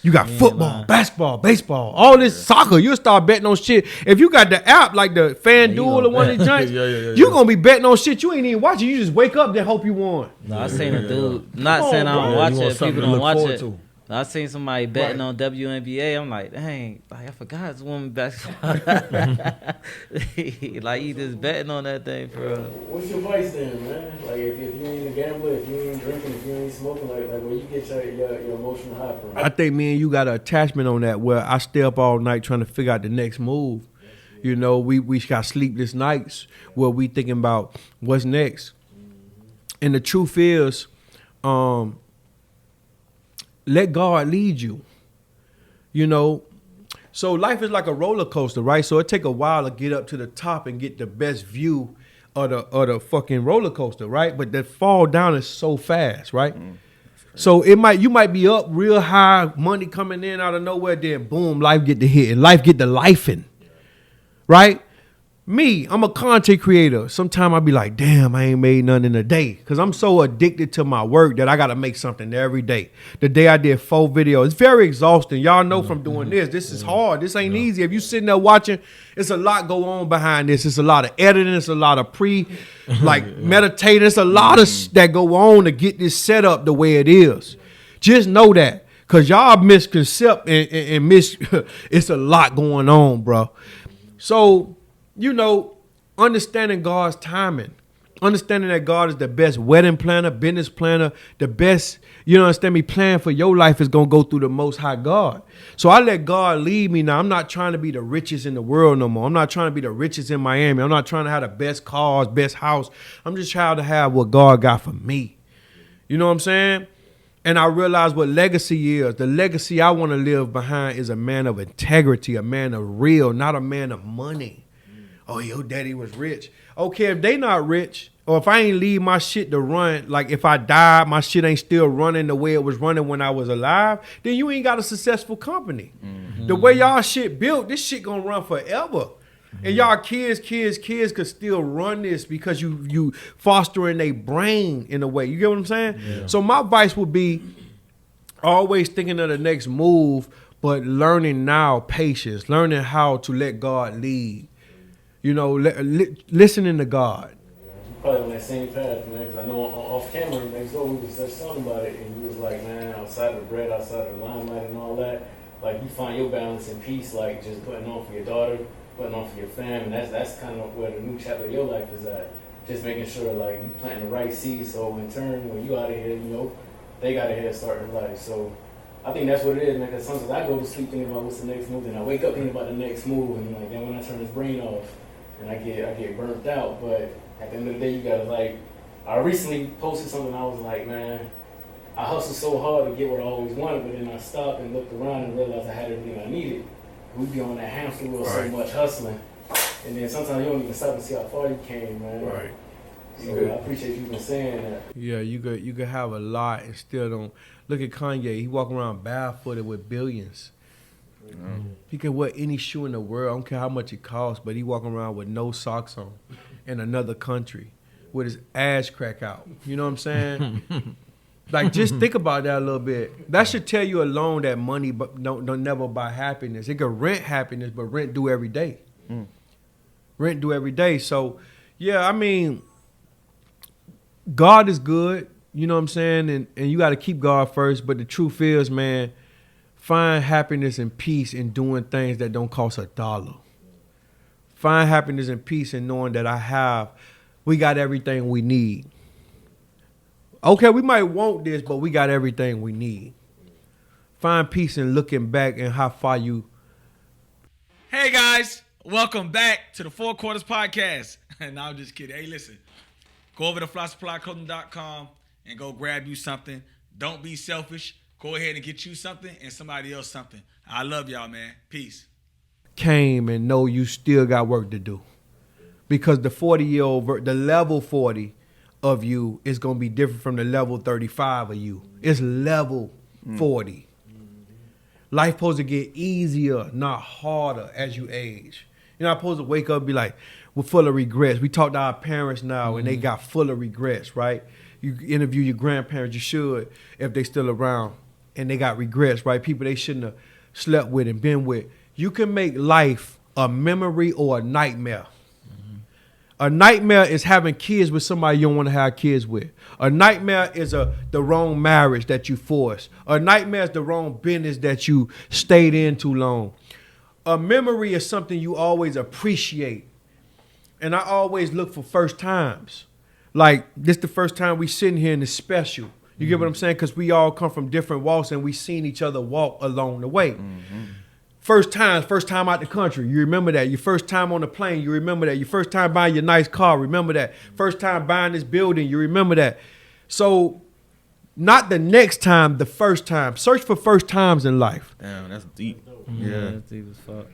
Speaker 4: You got football, basketball, baseball, all this soccer. You'll start betting on shit. If you got the app like the FanDuel or one of these joints, you're going to be betting on shit you ain't even watching. You just wake up and hope you won.
Speaker 5: No, I seen a dude, not saying I don't watch it, people don't watch it. I seen somebody betting on WNBA. I'm like, dang, like I forgot it's woman basketball. Like he just betting on that thing for real.
Speaker 1: What's your vice then, man? Like if you ain't a gambler, if you ain't drinking, if you ain't smoking, like where you get your emotional high from?
Speaker 4: I think me and you got an attachment on that where I stay up all night trying to figure out the next move. You know, we got sleepless nights where we thinking about what's next. And the truth is, let God lead you, you know. So life is like a roller coaster, right? So it take a while to get up to the top and get the best view of the fucking roller coaster, right? But that fall down is so fast, right? So you might be up real high, money coming in out of nowhere, then boom, life get to hit and life get to lifing, right? Me, I'm a content creator. Sometimes I be like, damn, I ain't made nothing in a day. Because I'm so addicted to my work that I got to make something every day. The day I did 4 videos, it's very exhausting. Y'all know from doing this is hard. This ain't easy. If you sitting there watching, it's a lot go on behind this. It's a lot of editing. It's a lot of meditating. It's a lot of that go on to get this set up the way it is. Just know that. Because y'all misconcept and it's a lot going on, bro. So, you know, understanding God's timing. Understanding that God is the best wedding planner, business planner, the best, you know, understand me, plan for your life is going to go through the Most High God. So I let God lead me now. I'm not trying to be the richest in the world no more. I'm not trying to be the richest in Miami. I'm not trying to have the best cars, best house. I'm just trying to have what God got for me. You know what I'm saying? And I realize what legacy is. The legacy I want to live behind is a man of integrity, a man of real, not a man of money. Oh, your daddy was rich. Okay, if they not rich, or if I ain't leave my shit to run, like if I die, my shit ain't still running the way it was running when I was alive, then you ain't got a successful company. Mm-hmm. The way y'all shit built, this shit gonna run forever. Mm-hmm. And y'all kids could still run this because you fostering their brain in a way. You get what I'm saying? Yeah. So my advice would be always thinking of the next move, but learning now patience, learning how to let God lead. You know, listening to God.
Speaker 1: Probably on that same path, man, because I know off camera next door we was just talking about it, and you was like, man, outside of the bread, outside of the limelight and all that, like you find your balance and peace, like just putting on for your daughter, putting on for your fam, and that's kind of where the new chapter of your life is at. Just making sure like you planting the right seeds, so in turn when you out of here, you know, they got a head start in life. So I think that's what it is, man, because sometimes I go to sleep thinking about what's the next move, and I wake up thinking about the next move, and like then when I turn this brain off, and I get burnt out, but at the end of the day, you gotta like, I recently posted something, I was like, man, I hustled so hard to get what I always wanted, but then I stopped and looked around and realized I had everything I needed. We be on that hamster wheel so much hustling, and then sometimes you don't even stop and see how far you came, man. Right. So I appreciate you even saying that.
Speaker 4: Yeah, you could have a lot and still don't. Look at Kanye, he walking around barefooted with billions. Mm-hmm. He can wear any shoe in the world. I don't care how much it costs, but he walking around with no socks on in another country with his ass crack out. You know what I'm saying? Like, just think about that a little bit. That should tell you alone that money don't never buy happiness. It could rent happiness, but rent do every day. Rent do every day. So, yeah, I mean, God is good. You know what I'm saying? And you got to keep God first. But the truth is, man, find happiness and peace in doing things that don't cost $1. Find happiness and peace in knowing that we got everything we need. Okay, we might want this, but we got everything we need. Find peace in looking back and how far you.
Speaker 6: Hey guys, welcome back to the Four Quarters Podcast. No, I'm just kidding. Hey, listen, go over to flysupplyclothing.com and go grab you something. Don't be selfish. Go ahead and get you something and somebody else something. I love y'all, man. Peace.
Speaker 4: Came and know you still got work to do. Because the 40-year-old, the level 40 of you is going to be different from the level 35 of you. It's level 40. Life supposed to get easier, not harder as you age. You're not supposed to wake up and be like, we're full of regrets. We talk to our parents now and they got full of regrets, right? You interview your grandparents, you should, if they still around, and they got regrets, right? People they shouldn't have slept with and been with. You can make life a memory or a nightmare. A nightmare is having kids with somebody you don't want to have kids with. A nightmare is the wrong marriage that you forced. A nightmare is the wrong business that you stayed in too long. A memory is something you always appreciate. And I always look for first times. Like, this the first time we sitting here and it's special. You get what I'm saying? Because we all come from different walks and we seen each other walk along the way. First time out the country, you remember that. Your first time on the plane, you remember that. Your first time buying your nice car, remember that. First time buying this building, you remember that. So, not the next time, the first time. Search for first times in life.
Speaker 3: Damn, that's deep.
Speaker 5: Yeah, that's deep as fuck.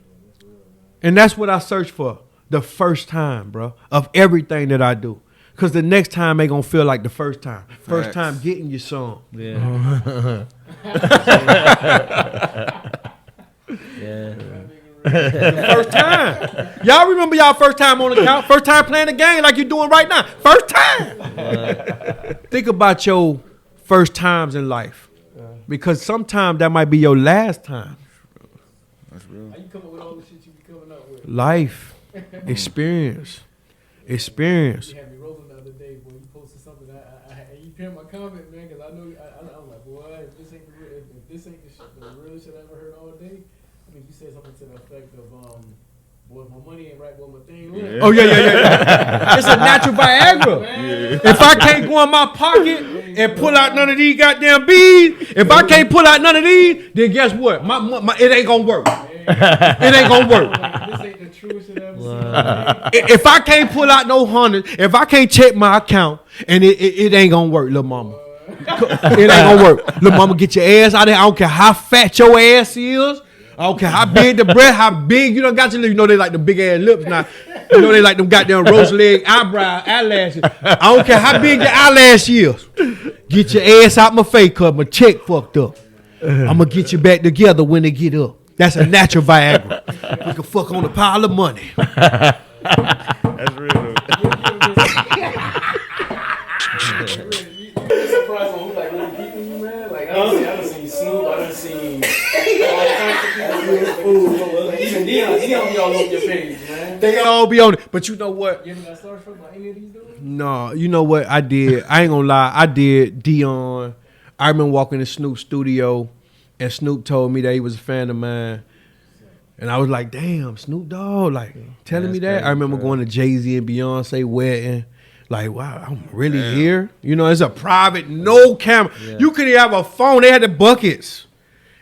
Speaker 4: And that's what I search for. The first time, bro, of everything that I do. Because the next time ain't going to feel like the first time. First time getting your song.
Speaker 5: Yeah. Yeah.
Speaker 4: First time. Y'all remember y'all first time on the couch? First time playing the game like you're doing right now. First time. Think about your first times in life. Because sometimes that might be your last time.
Speaker 3: That's real.
Speaker 1: How you come up with all the shit you be coming up with?
Speaker 4: Life. Experience.
Speaker 1: You had me rolling the other day when you posted something. You pinned my comment, man, because I know I'm like, boy, if this ain't the real shit I ever heard all day. I mean, you said something to the effect of Boy, my money ain't right, boy, my thing.
Speaker 3: Yeah.
Speaker 4: Oh yeah. It's a natural Viagra. Yeah. If I can't go in my pocket and pull out none of these goddamn beads, if I can't pull out none of these, then guess what? My it ain't gonna work. It ain't gonna work.
Speaker 1: This ain't the truest shit I've ever seen.
Speaker 4: If I can't pull out no hundred, if I can't check my account, and it ain't gonna work, little mama. It ain't gonna work. Little mama, get your ass out of there. I don't care how fat your ass is. I don't care how big the breast, how big you done got your lips. You know they like the big ass lips now. You know they like them goddamn roast leg eyelashes. I don't care how big your eyelash is. Get your ass out my face, cause my check fucked up. I'm gonna get you back together when they get up. That's a natural Viagra. We can fuck on a pile of money.
Speaker 3: That's real.
Speaker 1: You surprised on who like really people you, man? Like I done seen Snoop, I done seen all kinds of people. Like, even Dion be all over your page, man.
Speaker 4: They gotta all be on it. But you know what?
Speaker 1: You ever got starstruck by any of these dudes?
Speaker 4: No, you know what I did? I ain't gonna lie. I did Dion. I remember walking to Snoop's studio, and Snoop told me that he was a fan of mine. And I was like, damn, Snoop Dogg, like, telling me that. Crazy, I remember going to Jay-Z and Beyonce wedding. Like, wow, I'm really here. You know, it's a private, no camera. Yeah. You couldn't have a phone. They had the buckets.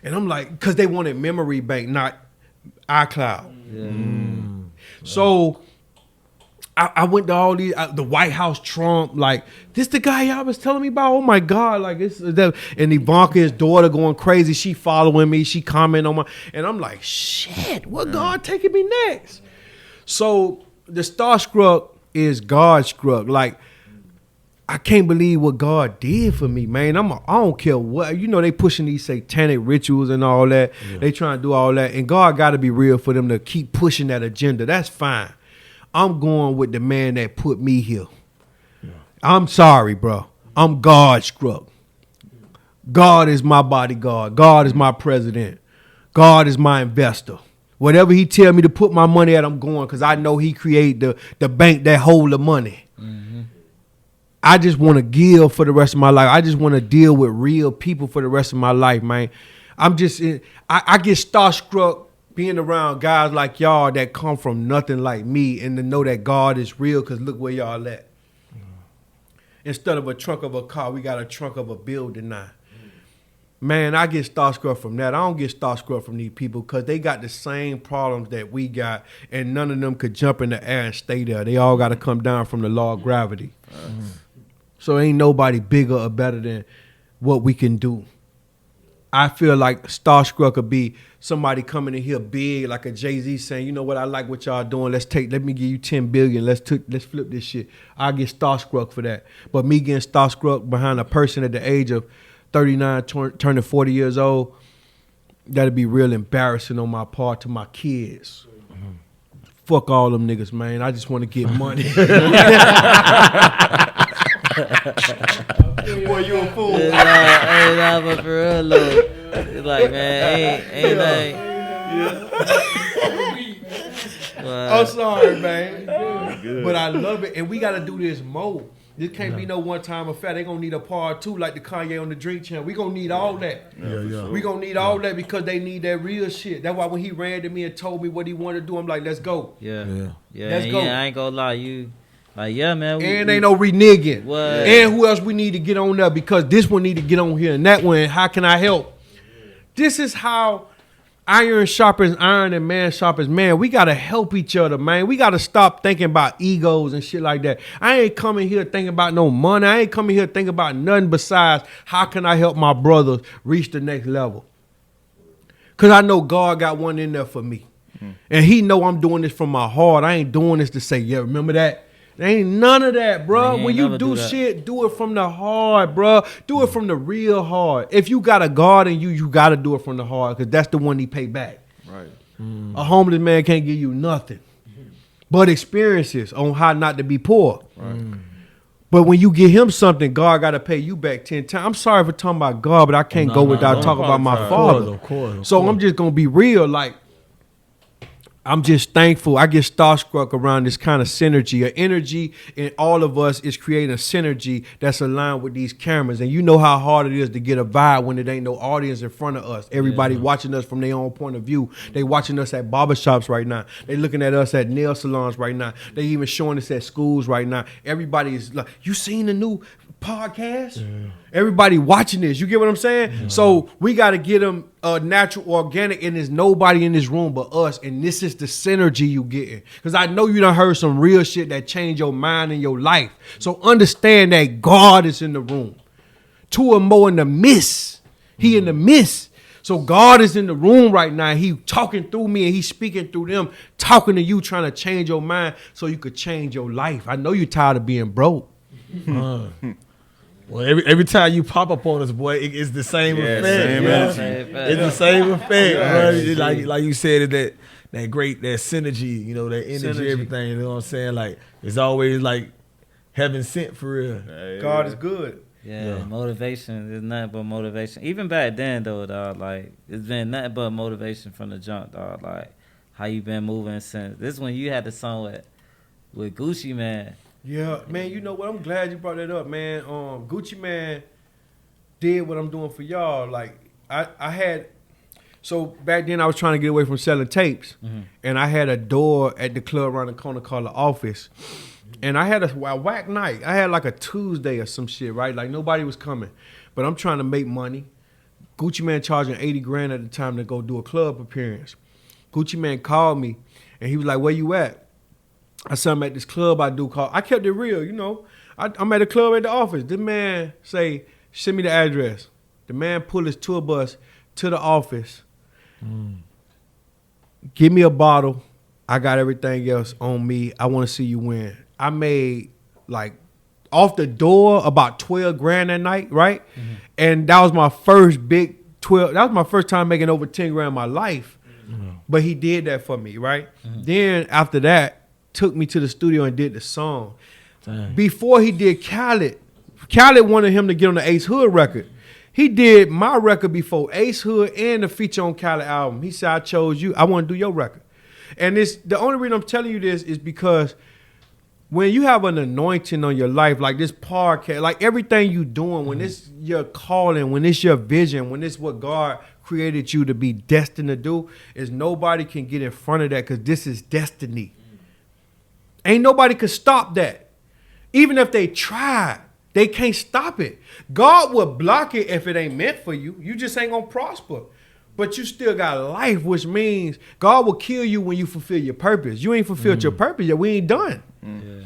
Speaker 4: And I'm like, because they wanted memory bank, not iCloud. Yeah. So I went to all these, the White House Trump, like, this the guy y'all was telling me about? Oh, my God. Like, it's that. And Ivanka, his daughter, going crazy. She following me. She commenting on my, and I'm like, shit, what God taking me next? So the starstruck is God struck. Like, I can't believe what God did for me, man. I don't care what. You know, they pushing these satanic rituals and all that. Yeah. They trying to do all that. And God got to be real for them to keep pushing that agenda. That's fine. I'm going with the man that put me here. Yeah. I'm sorry, bro. I'm God struck. God is my bodyguard. God is my president. God is my investor. Whatever he tell me to put my money at, I'm going, because I know he created the bank that hold the money. Mm-hmm. I just want to give for the rest of my life. I just want to deal with real people for the rest of my life, man. I get starstruck being around guys like y'all that come from nothing like me, and to know that God is real, because look where y'all at. Instead of a trunk of a car, we got a trunk of a building now. Man, I get starstruck from that. I don't get starstruck from these people because they got the same problems that we got, and none of them could jump in the air and stay there. They all got to come down from the law of gravity. So ain't nobody bigger or better than what we can do. I feel like starstruck could be somebody coming in here big, like a Jay-Z saying, you know what, I like what y'all doing. Let me give you 10 billion. Let's flip this shit. I get starstruck for that. But me getting starstruck behind a person at the age of 39, turning 40 years old, that'd be real embarrassing on my part to my kids. Mm-hmm. Fuck all them niggas, man. I just want to get money. Boy, you a fool.
Speaker 5: Nah, but for real, look. It's like, man, ain't like.
Speaker 4: I'm sorry, man. But I love it, and we got to do this more. This can't be no one-time affair. They gonna need a part two, like the Kanye on the Drink Channel. We gonna need all that. We gonna need all that because they need that real shit. That's why when he ran to me and told me what he wanted to do, I'm like, let's go.
Speaker 5: Yeah.
Speaker 4: Let's go.
Speaker 5: I ain't gonna lie, you. Like, yeah, man.
Speaker 4: And ain't no reneging. What? And who else we need to get on there, because this one need to get on here and that one. How can I help? This is how iron sharpens iron and man sharpens man. We got to help each other, man. We got to stop thinking about egos and shit like that. I ain't coming here thinking about no money. I ain't coming here thinking about nothing besides how can I help my brothers reach the next level. Because I know God got one in there for me. And he know I'm doing this from my heart. I ain't doing this to say, yeah, remember that? There ain't none of that, bro. When you do shit, do it from the heart, bro. Do it from the real heart. If you got a God in you, you got to do it from the heart, because that's the one he pay back. Right. A homeless man can't give you nothing but experiences on how not to be poor. Right. But when you give him something, God got to pay you back 10 times. I'm sorry for talking about God, but I can't go without talking about my father. Of course. So I'm just going to be real. Like, I'm just thankful. I get starstruck around this kind of synergy. An energy in all of us is creating a synergy that's aligned with these cameras. And you know how hard it is to get a vibe when it ain't no audience in front of us. Everybody watching us from their own point of view. They watching us at barbershops right now. They looking at us at nail salons right now. They even showing us at schools right now. Everybody is like, you seen the new podcast? Yeah. Everybody watching this. You get what I'm saying? Yeah. So we got to get them natural, organic, and there's nobody in this room but us. And this is the synergy you getting. Because I know you done heard some real shit that changed your mind and your life. So understand that God is in the room. Two or more in the midst. He in the midst. So God is in the room right now. He talking through me and he's speaking through them, talking to you, trying to change your mind so you could change your life. I know you're tired of being broke.
Speaker 6: Well, every time you pop up on us, boy, it's the same effect. It's the same effect. Like you said, that great, that synergy, you know, that energy, everything. You know what I'm saying? Like it's always like heaven sent for real.
Speaker 4: God is good.
Speaker 5: Yeah, motivation is nothing but motivation. Even back then, though, dog, like it's been nothing but motivation from the jump, dog. Like how you been moving since. This is when you had the song with Gucci Mane.
Speaker 4: Yeah, man, you know what? I'm glad you brought that up, man. Gucci Mane did what I'm doing for y'all. Like, I had, so back then I was trying to get away from selling tapes, and I had a door at the club around the corner called The Office, and I had a whack night. I had like a Tuesday or some shit, right? Like, nobody was coming, but I'm trying to make money. Gucci Mane charging $80,000 at the time to go do a club appearance. Gucci Mane called me, and he was like, where you at? I said, I'm at this club I do call. I kept it real, you know. I'm at a club at The Office. This man say, send me the address. The man pull his tour bus to the office. Give me a bottle. I got everything else on me. I want to see you win. I made like off the door about $12,000 that night, right? And that was my first big 12. That was my first time making over $10,000 in my life. But he did that for me, right? Then after that, took me to the studio and did the song. Dang. Before he did Khaled wanted him to get on the Ace Hood record. He did my record before Ace Hood and the feature on Khaled album. He said, I chose you. I want to do your record. And it's the only reason I'm telling you this is because when you have an anointing on your life, like this podcast, like everything you doing, when it's your calling, when it's your vision, when it's what God created you to be destined to do, is nobody can get in front of that because this is destiny. Ain't nobody could stop that. Even if they tried, they can't stop it. God will block it if it ain't meant for you. You just ain't gonna prosper. But you still got life, which means God will kill you when you fulfill your purpose. You ain't fulfilled your purpose yet. We ain't done. Yeah.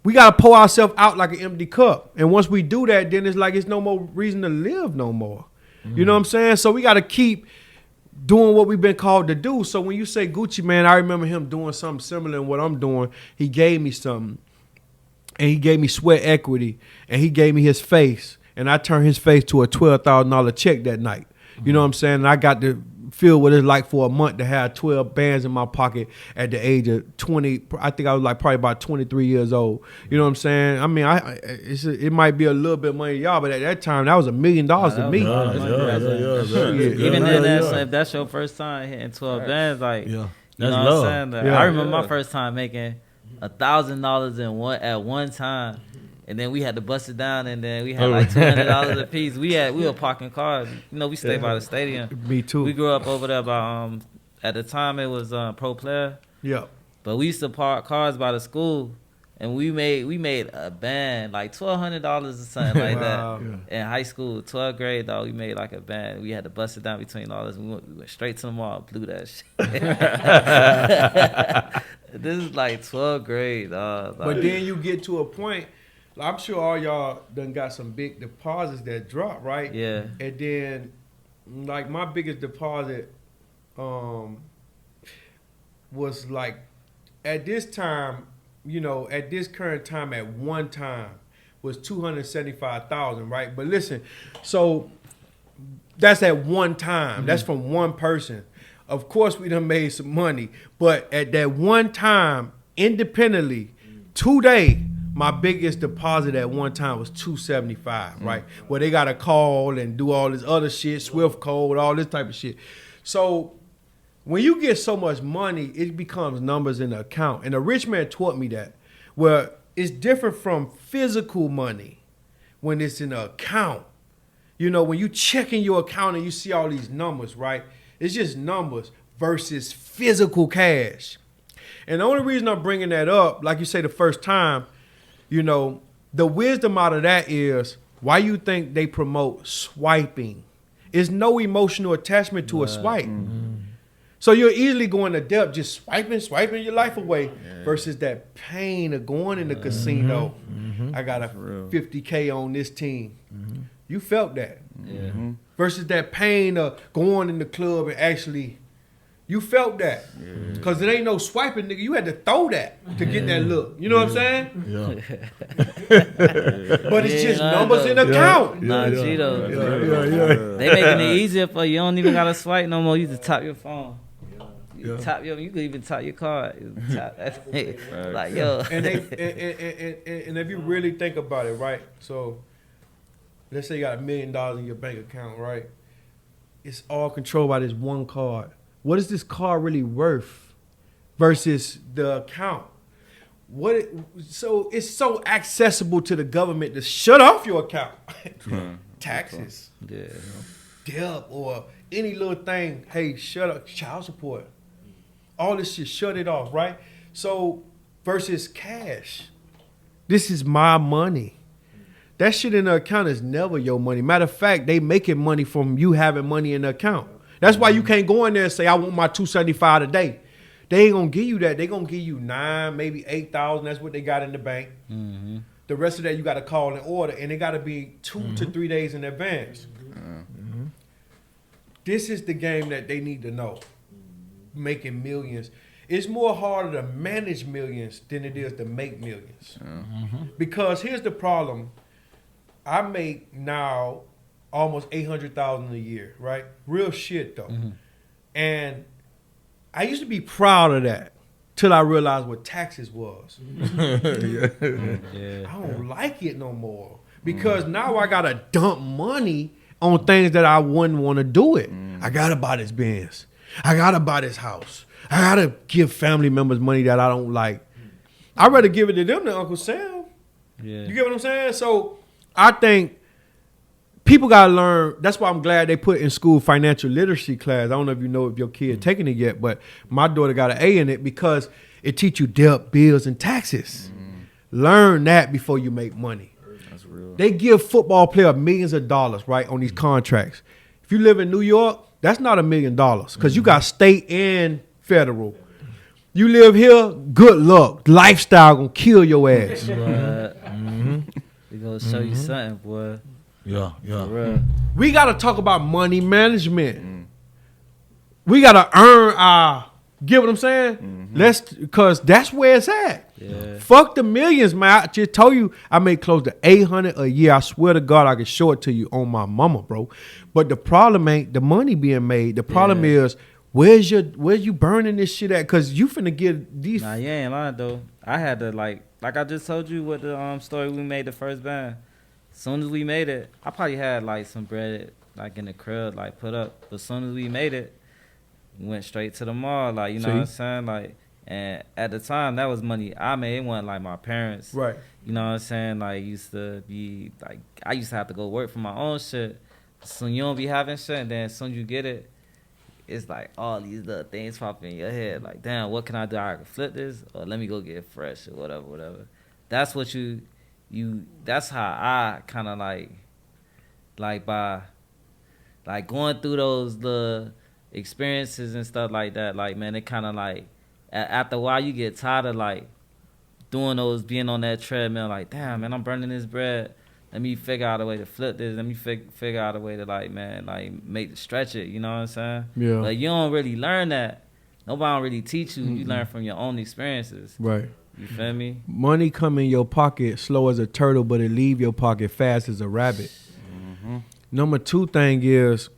Speaker 4: We gotta pour ourselves out like an empty cup. And once we do that, then it's like it's no more reason to live no more. You know what I'm saying? So we gotta keep doing what we've been called to do. So when you say Gucci Mane, I remember him doing something similar to what I'm doing. He gave me something, and he gave me sweat equity, and he gave me his face, and I turned his face to a $12,000 check that night. You know what I'm saying? And I got to feel what it's like for a month to have 12 bands in my pocket at the age of 20. I think I was like probably about 23 years old. You know what I'm saying? I mean, it might be a little bit of money to y'all, but at that time, that was $1 million to me.
Speaker 5: Even then, if that's your first time hitting 12 bands, like, you know what I'm saying? I remember my first time making $1,000 at one time. And then we had to bust it down, and then we had like $200 a piece. We were parking cars. You know, we stayed by the stadium.
Speaker 4: Me too.
Speaker 5: We grew up over there by at the time it was Pro Player.
Speaker 4: Yeah.
Speaker 5: But we used to park cars by the school, and we made a band like $1,200 or something like that in high school, 12th grade. Dog, we made like a band. We had to bust it down between all this. We went straight to the mall, blew that shit. This is like 12th grade, dog.
Speaker 4: But then you get to a point. I'm sure all y'all done got some big deposits that drop, right?
Speaker 5: Yeah.
Speaker 4: And then, like, my biggest deposit was, like, at this time, you know, at this current time, at one time, was $275,000, right? But listen, so that's at one time. That's from one person. Of course, we done made some money. But at that one time, independently, today, my biggest deposit at one time was $275, right? Where they got to call and do all this other shit, Swift code, all this type of shit. So when you get so much money, it becomes numbers in the account. And a rich man taught me that. Where it's different from physical money when it's in an account. You know, when you check in your account and you see all these numbers, right? It's just numbers versus physical cash. And the only reason I'm bringing that up, like you say the first time, you know, the wisdom out of that is why you think they promote swiping. There's no emotional attachment to a swipe. Mm-hmm. So you're easily going to debt just swiping your life away versus that pain of going in the casino. Mm-hmm. I got a $50K on this team. Mm-hmm. You felt that. Mm-hmm. Versus that pain of going in the club and actually, you felt that. Because it ain't no swiping, nigga. You had to throw that to get that look. You know what I'm saying? Yeah. But it's just numbers in the account.
Speaker 5: Cheetos. They making it easier for you. You don't even got to swipe no more. You just tap your phone. You tap you could even tap your card. Tap that like, yo.
Speaker 4: And if you really think about it, right? So let's say you got $1 million in your bank account, right? It's all controlled by this one card. What is this card really worth versus the account? So it's so accessible to the government to shut off your account. Taxes, debt, or any little thing. Hey, shut up, child support. All this shit, shut it off, right? So versus cash, this is my money. That shit in the account is never your money. Matter of fact, they making money from you having money in the account. That's why you can't go in there and say, I want my $275 a day. They ain't gonna give you that. They gonna give you 9, maybe 8,000. That's what they got in the bank. Mm-hmm. The rest of that you gotta call and order, and it gotta be 2 to 3 days in advance. Mm-hmm. This is the game that they need to know. Making millions. It's more harder to manage millions than it is to make millions. Mm-hmm. Because here's the problem. I make now almost $800,000 a year, right? Real shit though. Mm-hmm. And I used to be proud of that till I realized what taxes was. I don't like it no more because now I gotta dump money on things that I wouldn't want to do it. I gotta buy this Benz. I gotta buy this house. I gotta give family members money that I don't like. I'd rather give it to them than Uncle Sam. Yeah. You get what I'm saying? So I think people gotta learn. That's why I'm glad they put in school financial literacy class. I don't know if you know if your kid taking it yet, but my daughter got an A in it because it teach you debt, bills, and taxes. Learn that before you make money. That's real. They give football players millions of dollars, right, on these contracts. If you live in New York, that's not $1 million because you got state and federal. You live here, good luck. Lifestyle gonna kill your ass.
Speaker 5: We gonna show you something, boy.
Speaker 2: Yeah.
Speaker 4: We gotta talk about money management. We gotta earn our. Get what I'm saying? Cause that's where it's at. Yeah. Fuck the millions, man. I just told you I make close to $800 a year. I swear to God, I can show it to you on my mama, bro. But the problem ain't the money being made. The problem is where you burning this shit at? Cause you finna get these.
Speaker 5: Nah, you ain't lying though. I had to like I just told you with the story we made the first band. As soon as we made it, I probably had like some bread like in the crib like put up. But as soon as we made it, we went straight to the mall. Like you know what I'm saying? Like, and at the time that was money I made. It wasn't like my parents. Right. You know what I'm saying? Like used to be like I used to have to go work for my own shit. So you don't be having shit, and then as soon as you get it, it's like all these little things pop in your head. Like, damn, what can I do? I can flip this, or let me go get fresh, or whatever. That's what you. That's how I kind of like by like going through those little experiences and stuff like that. Like, man, it kind of like after a while you get tired of like doing those, being on that treadmill. Like, damn, man, I'm burning this bread. Let me figure out a way to flip this. Let me figure out a way to stretch it. You know what I'm saying? Yeah. Like you don't really learn that. Nobody don't really teach you. You learn from your own experiences. Right. You feel me?
Speaker 4: Money come in your pocket slow as a turtle, but it leave your pocket fast as a rabbit. Number 2 thing is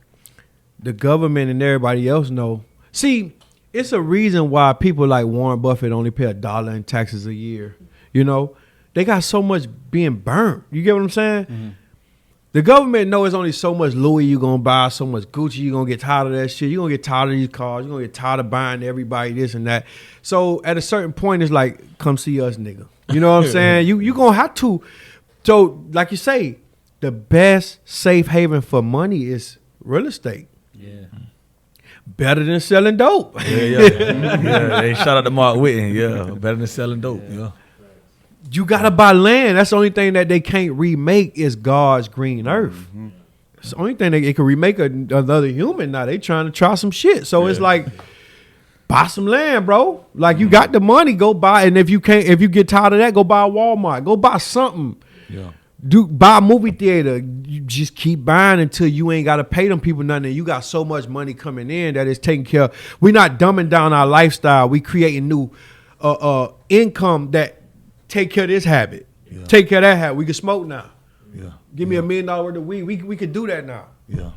Speaker 4: the government and everybody else know. See, it's a reason why people like Warren Buffett only pay $1 in taxes a year. You know? They got so much being burnt. You get what I'm saying? The government know it's only so much Louis you gonna buy, so much Gucci you gonna get tired of that shit. You gonna get tired of these cars. You gonna get tired of buying everybody this and that. So at a certain point, it's like, come see us, nigga. You know what I'm saying? You gonna have to. So like you say, the best safe haven for money is real estate.
Speaker 5: Yeah.
Speaker 4: Better than selling dope.
Speaker 6: Hey, shout out to Mark Whitten. Yeah, better than selling dope. Yeah.
Speaker 4: You gotta buy land. That's the only thing that they can't remake is God's green earth. Mm-hmm. It's the only thing they can remake another human. Now they trying to try some shit. So it's like, buy some land, bro. Like you got the money, go buy. And if you get tired of that, go buy a Walmart. Go buy something. Yeah. Buy a movie theater. You just keep buying until you ain't got to pay them people nothing. And you got so much money coming in that it's taking care of. We're not dumbing down our lifestyle. We creating new income that take care of this habit. Yeah. Take care of that habit. We can smoke now. Yeah. Give me $1 million worth of weed. We can do that now. Yeah.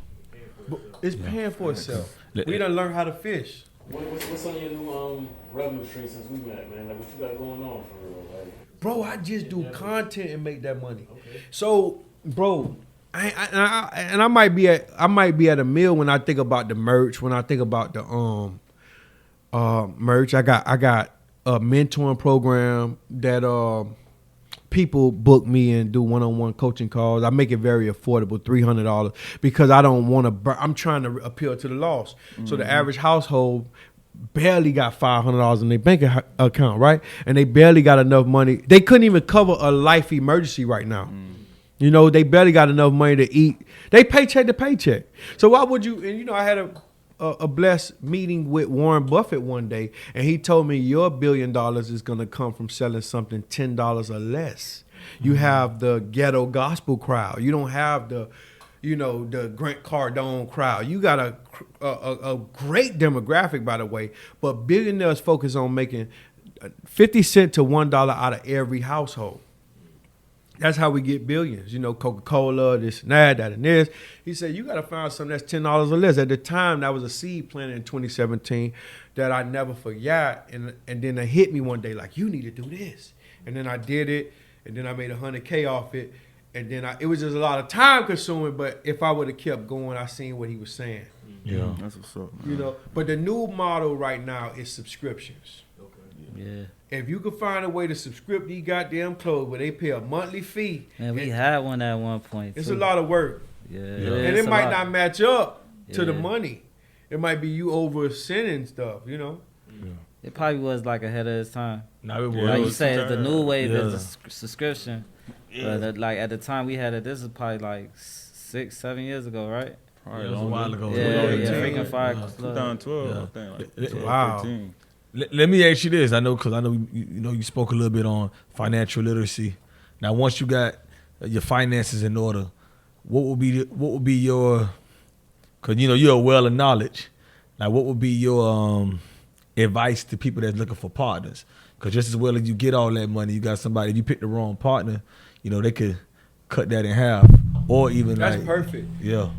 Speaker 4: But it's paying for itself. We done learn how to fish.
Speaker 1: What's on your new revenue stream since we met, man? Like what you got going on for real? Like,
Speaker 4: bro, I just do content and make that money. Okay. So, bro, I might be at a meal when I think about the merch. When I think about the merch, I got a mentoring program that people book me and do one-on-one coaching calls. I make it very affordable, $300, because I don't want to. I'm trying to appeal to the lost. Mm-hmm. So the average household barely got $500 in their bank account, right? And they barely got enough money. They couldn't even cover a life emergency right now. Mm. You know, they barely got enough money to eat. They paycheck to paycheck. So why would you? And you know, I had a blessed meeting with Warren Buffett one day, and he told me your $1 billion is going to come from selling something $10 or less. You have the ghetto gospel crowd. You don't have the Grant Cardone crowd. You got a great demographic, by the way, but billionaires focus on making 50 cents to $1 out of every household. That's how we get billions. You know, Coca-Cola, this and that and this. He said, you got to find something that's $10 or less. At the time, that was a seed planted in 2017 that I never forgot. And then it hit me one day, like, you need to do this. And then I did it, and then I made $100K off it. And then it was just a lot of time consuming, but if I would have kept going, I seen what he was saying.
Speaker 3: Yeah, that's what's up, man.
Speaker 4: You know, but the new model right now is subscriptions.
Speaker 5: Okay. Yeah.
Speaker 4: If you could find a way to subscribe these goddamn clothes where they pay a monthly fee.
Speaker 5: Man, we had one at one point.
Speaker 4: It's a lot of work.
Speaker 5: Yeah.
Speaker 4: And it might not match up to the money. It might be you oversending stuff, you know?
Speaker 5: Yeah. It probably was like ahead of its time.
Speaker 6: No, it was.
Speaker 5: Like you said, the new wave is a subscription. Yeah. But like at the time we had it, this is probably like 6-7 years ago, right?
Speaker 6: Probably a while ago.
Speaker 5: Yeah, freaking fire.
Speaker 3: 2012, I think.
Speaker 6: Wow. Let me ask you this. I know you spoke a little bit on financial literacy. Now, once you got your finances in order, what would be your? Because you're a well of knowledge. Now, what would be your advice to people that's looking for partners? Because just as well as you get all that money, you got somebody. If you pick the wrong partner, they could cut that in half, or even
Speaker 4: that's perfect.
Speaker 6: Yeah.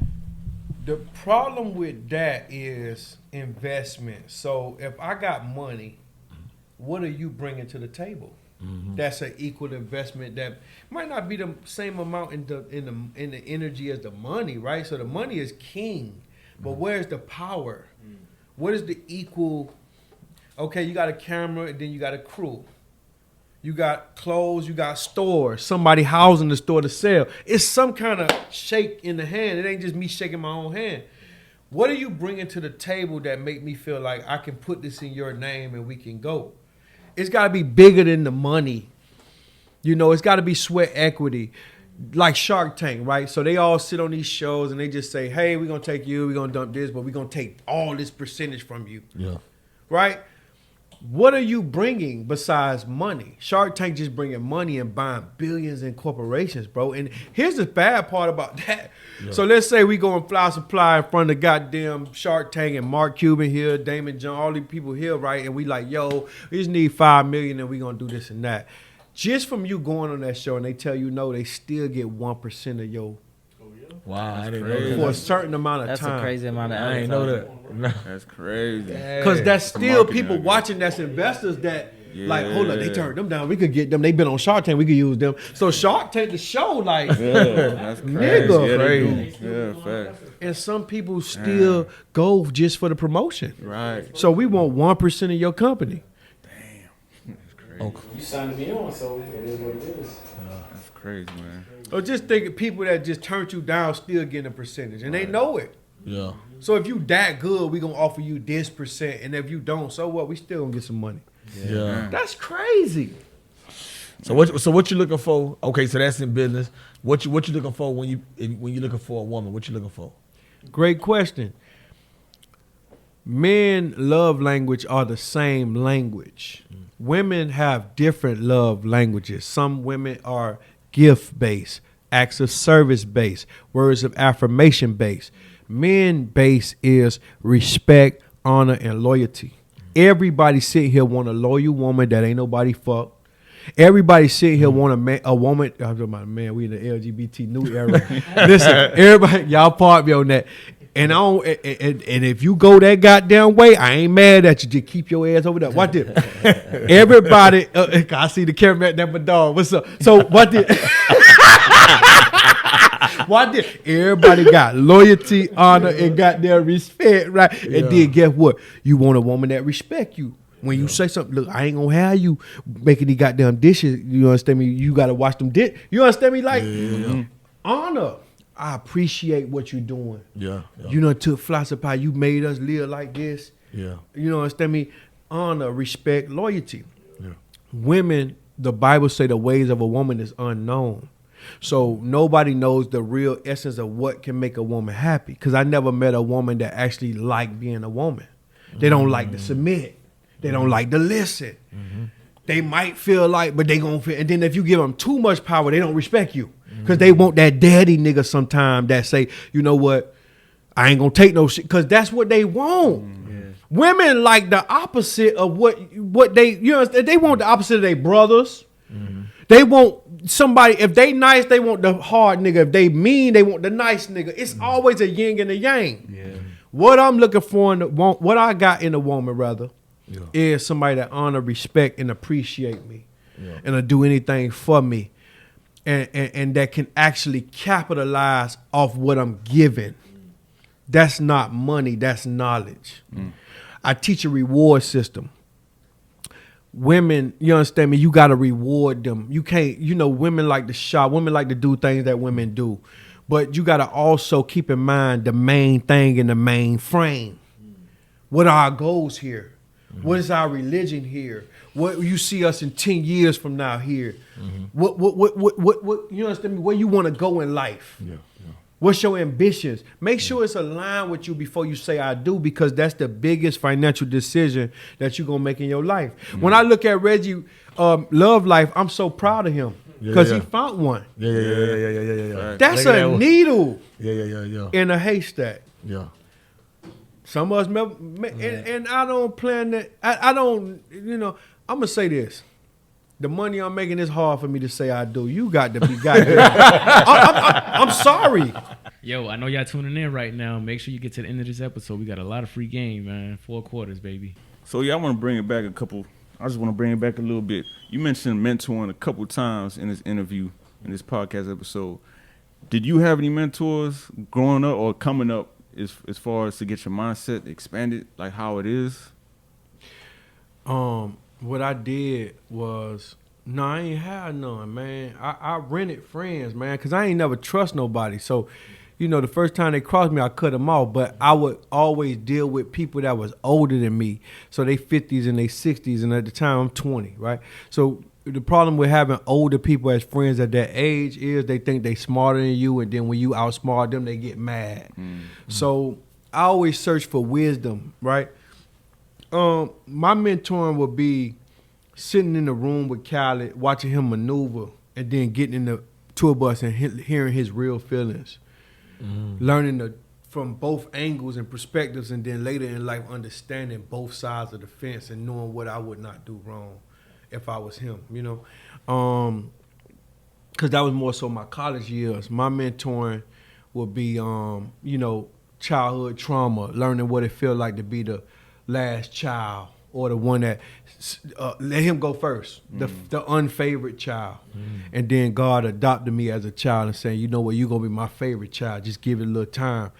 Speaker 4: The problem with that is investment. So if I got money, what are you bringing to the table? Mm-hmm. That's an equal investment that might not be the same amount in the energy as the money, right? So the money is king, but where's the power? What is the equal? Okay, you got a camera and then you got a crew. You got clothes, you got stores, somebody housing the store to sell. It's some kind of shake in the hand. It ain't just me shaking my own hand. What are you bringing to the table that make me feel like I can put this in your name and we can go? It's got to be bigger than the money. It's got to be sweat equity. Like Shark Tank, right? So they all sit on these shows and they just say, hey, we're going to take you, we're going to dump this, but we're going to take all this percentage from you. Yeah. Right? What are you bringing besides money? Shark Tank just bringing money and buying billions in corporations, bro. And here's the bad part about that. Yeah. So let's say we go and fly supply in front of goddamn Shark Tank and Mark Cuban here, Damon John, all these people here, right? And we like, yo, we just need $5 million and we gonna do this and that. Just from you going on that show and they tell you no, they still get 1% of your.
Speaker 6: Wow, I didn't know that.
Speaker 4: For a certain amount of
Speaker 5: time.
Speaker 4: That's
Speaker 5: a crazy amount of time.
Speaker 6: I ain't know that.
Speaker 3: That's crazy.
Speaker 4: Because that's still people watching that's investors that Like, hold up, they turned them down. We could get them. They been on Shark Tank. We could use them. So Shark Tank the show, like,
Speaker 3: that's crazy.
Speaker 4: nigga.
Speaker 3: Crazy. Yeah, facts.
Speaker 4: And some people still go just for the promotion.
Speaker 3: Right.
Speaker 4: So we want 1% of your company.
Speaker 3: That's crazy.
Speaker 1: You signed me on, so it is what it is.
Speaker 3: That's crazy, man.
Speaker 4: Or just think of people that just turned you down still getting a percentage, and they know it.
Speaker 6: Yeah.
Speaker 4: So if you that good, we gonna offer you this percent, and if you don't, so what? We still gonna get some money.
Speaker 6: Yeah.
Speaker 4: That's crazy.
Speaker 6: So what you looking for? Okay, so that's in business. What you looking for when you looking for a woman? What you looking for?
Speaker 4: Great question. Men love language are the same language. Women have different love languages. Some women are gift-based, acts of service-based, words of affirmation-based. Men-based is respect, honor, and loyalty. Everybody sitting here want a loyal woman that ain't nobody fuck. Everybody sitting here want a woman. I'm talking about a man. We in the LGBT new era. Listen, everybody, y'all part me on that. And and if you go that goddamn way, I ain't mad at you. Just keep your ass over there. What did everybody? I see the camera at that my dog. What's up? So what did? What did everybody got? Loyalty, honor, and goddamn respect, right? Yeah. And then guess what? You want a woman that respect you. When you say something, look, I ain't gonna have you making these goddamn dishes. You understand me? You gotta wash them dishes. You understand me? Like honor. I appreciate what you're doing.
Speaker 6: Yeah.
Speaker 4: You know, took philosophy, you made us live like this.
Speaker 6: Yeah.
Speaker 4: You know, understand me? Honor, respect, loyalty.
Speaker 6: Yeah.
Speaker 4: Women, the Bible say the ways of a woman is unknown. So nobody knows the real essence of what can make a woman happy. Because I never met a woman that actually liked being a woman. They don't like to submit. They don't like to listen. They might feel like, but they gonna feel. And then if you give them too much power, they don't respect you. Because they want that daddy nigga sometime that say, you know what, I ain't gonna take no shit. Because that's what they want. Women like the opposite of what they, you know, they want the opposite of their brothers. They want somebody, if they nice, they want the hard nigga. If they mean, they want the nice nigga. It's always a yin and a yang. What I'm looking for, what I got in a woman, rather, is somebody that honor, respect, and appreciate me. And to do anything for me. And that can actually capitalize off what I'm giving. That's not money, that's knowledge. I teach a reward system. Women, you understand me, you got to reward them. You can't, you know, women like to shop. Women like to do things that women do. But you got to also keep in mind the main thing in the main frame. What are our goals here? What is our religion here? What you see us in 10 years from now here? What you understand me? Where you want to go in life? What's your ambitions? Make sure it's aligned with you before you say I do, because that's the biggest financial decision that you're going to make in your life. When I look at Reggie Love Life, I'm so proud of him because he found one. That's a needle in a haystack. Some of us, and I don't plan that. I don't, you know, I'm going to say this. The money I'm making is hard for me to say I do. You got to be goddamn. I'm sorry.
Speaker 7: Yo, I know y'all tuning in right now. Make sure you get to the end of this episode. We got a lot of free game, man. 4 quarters, baby.
Speaker 3: So, yeah, I want to bring it back I just want to bring it back a little bit. You mentioned mentoring a couple times in this interview, in this podcast episode. Did you have any mentors growing up or coming up as far as to get your mindset expanded, like how it is?
Speaker 4: What I did was, no, I ain't had none, man. I rented friends, man, because I ain't never trust nobody. So, you know, the first time they crossed me, I cut them off. But I would always deal with people that was older than me. So they 50s and they 60s, and at the time I'm 20, right? So the problem with having older people as friends at that age is they think they smarter than you, and then when you outsmart them, they get mad. So I always search for wisdom, right? My mentoring would be sitting in the room with Khaled, watching him maneuver, and then getting in the tour bus and hearing his real feelings, learning from both angles and perspectives, and then later in life understanding both sides of the fence and knowing what I would not do wrong if I was him, you know. Because that was more so my college years. My mentoring would be, you know, childhood trauma, learning what it felt like to be the last child or the one that let him go first, the unfavorite child. And then God adopted me as a child and saying, you know what, you're going to be my favorite child. Just give it a little time.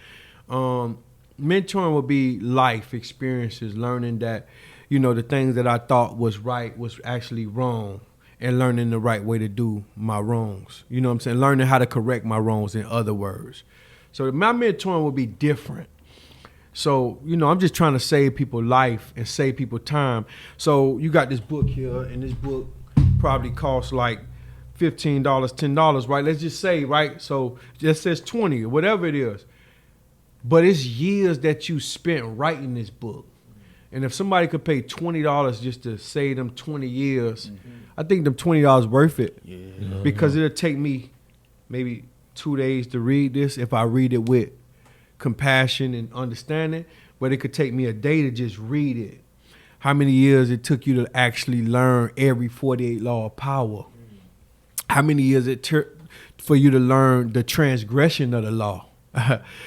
Speaker 4: Mentoring will be life experiences, learning that, you know, the things that I thought was right was actually wrong, and learning the right way to do my wrongs. You know what I'm saying? Learning how to correct my wrongs, in other words. So my mentoring will be different. So, you know, I'm just trying to save people life and save people time. So you got this book here, and this book probably costs like $15, $10, right? Let's just say, right? So it just says 20 or whatever it is. But it's years that you spent writing this book. And if somebody could pay $20 just to save them 20 years, I think them $20 worth it. Yeah. Because it'll take me maybe 2 days to read this if I read it with compassion and understanding. But it could take me a day to just read it. How many years it took you to actually learn every 48 law of power? How many years it took for you to learn the transgression of the law?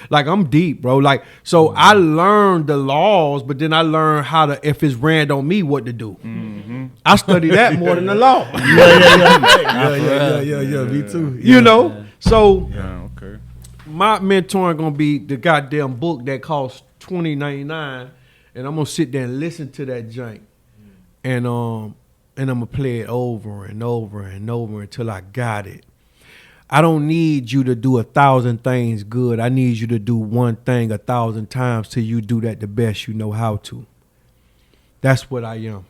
Speaker 4: Like, I'm deep, bro. Like, so I learned the laws, but then I learned how to, if it's ran on me, what to do. I study that more than the law.
Speaker 7: Yeah. Me too.
Speaker 4: You know? So my mentoring gonna be the goddamn book that costs $20.99, and I'm gonna sit there and listen to that jank. And I'm gonna play it over and over and over until I got it. I don't need you to do 1,000 things good. I need you to do one thing 1,000 times till you do that the best you know how to. That's what I am.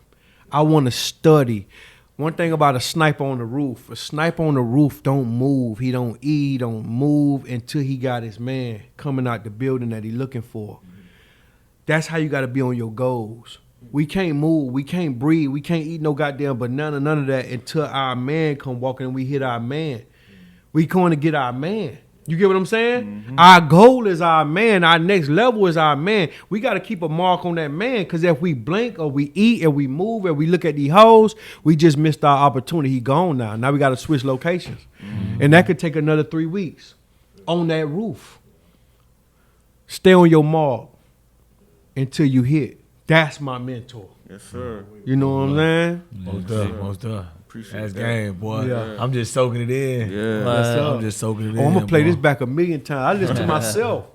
Speaker 4: I want to study. One thing about a sniper on the roof, a sniper on the roof don't move. He don't eat, he don't move until he got his man coming out the building that he looking for. That's how you got to be on your goals. We can't move, we can't breathe, we can't eat no goddamn banana, none of that until our man come walking and we hit our man. We going to get our man. You get what I'm saying? Our goal is our man. Our next level is our man. We got to keep a mark on that man, because if we blink or we eat and we move and we look at these hoes, we just missed our opportunity. He gone now. Now we got to switch locations. And that could take another 3 weeks on that roof. Stay on your mark until you hit. That's my mentor.
Speaker 3: Yes, sir.
Speaker 4: You know what I'm saying?
Speaker 7: Most done.
Speaker 3: That's
Speaker 7: game, boy.
Speaker 4: Yeah.
Speaker 7: I'm just soaking it in.
Speaker 3: Yeah.
Speaker 7: I'm just soaking it in.
Speaker 4: I'm going to play this back 1,000,000 times. I listen to myself.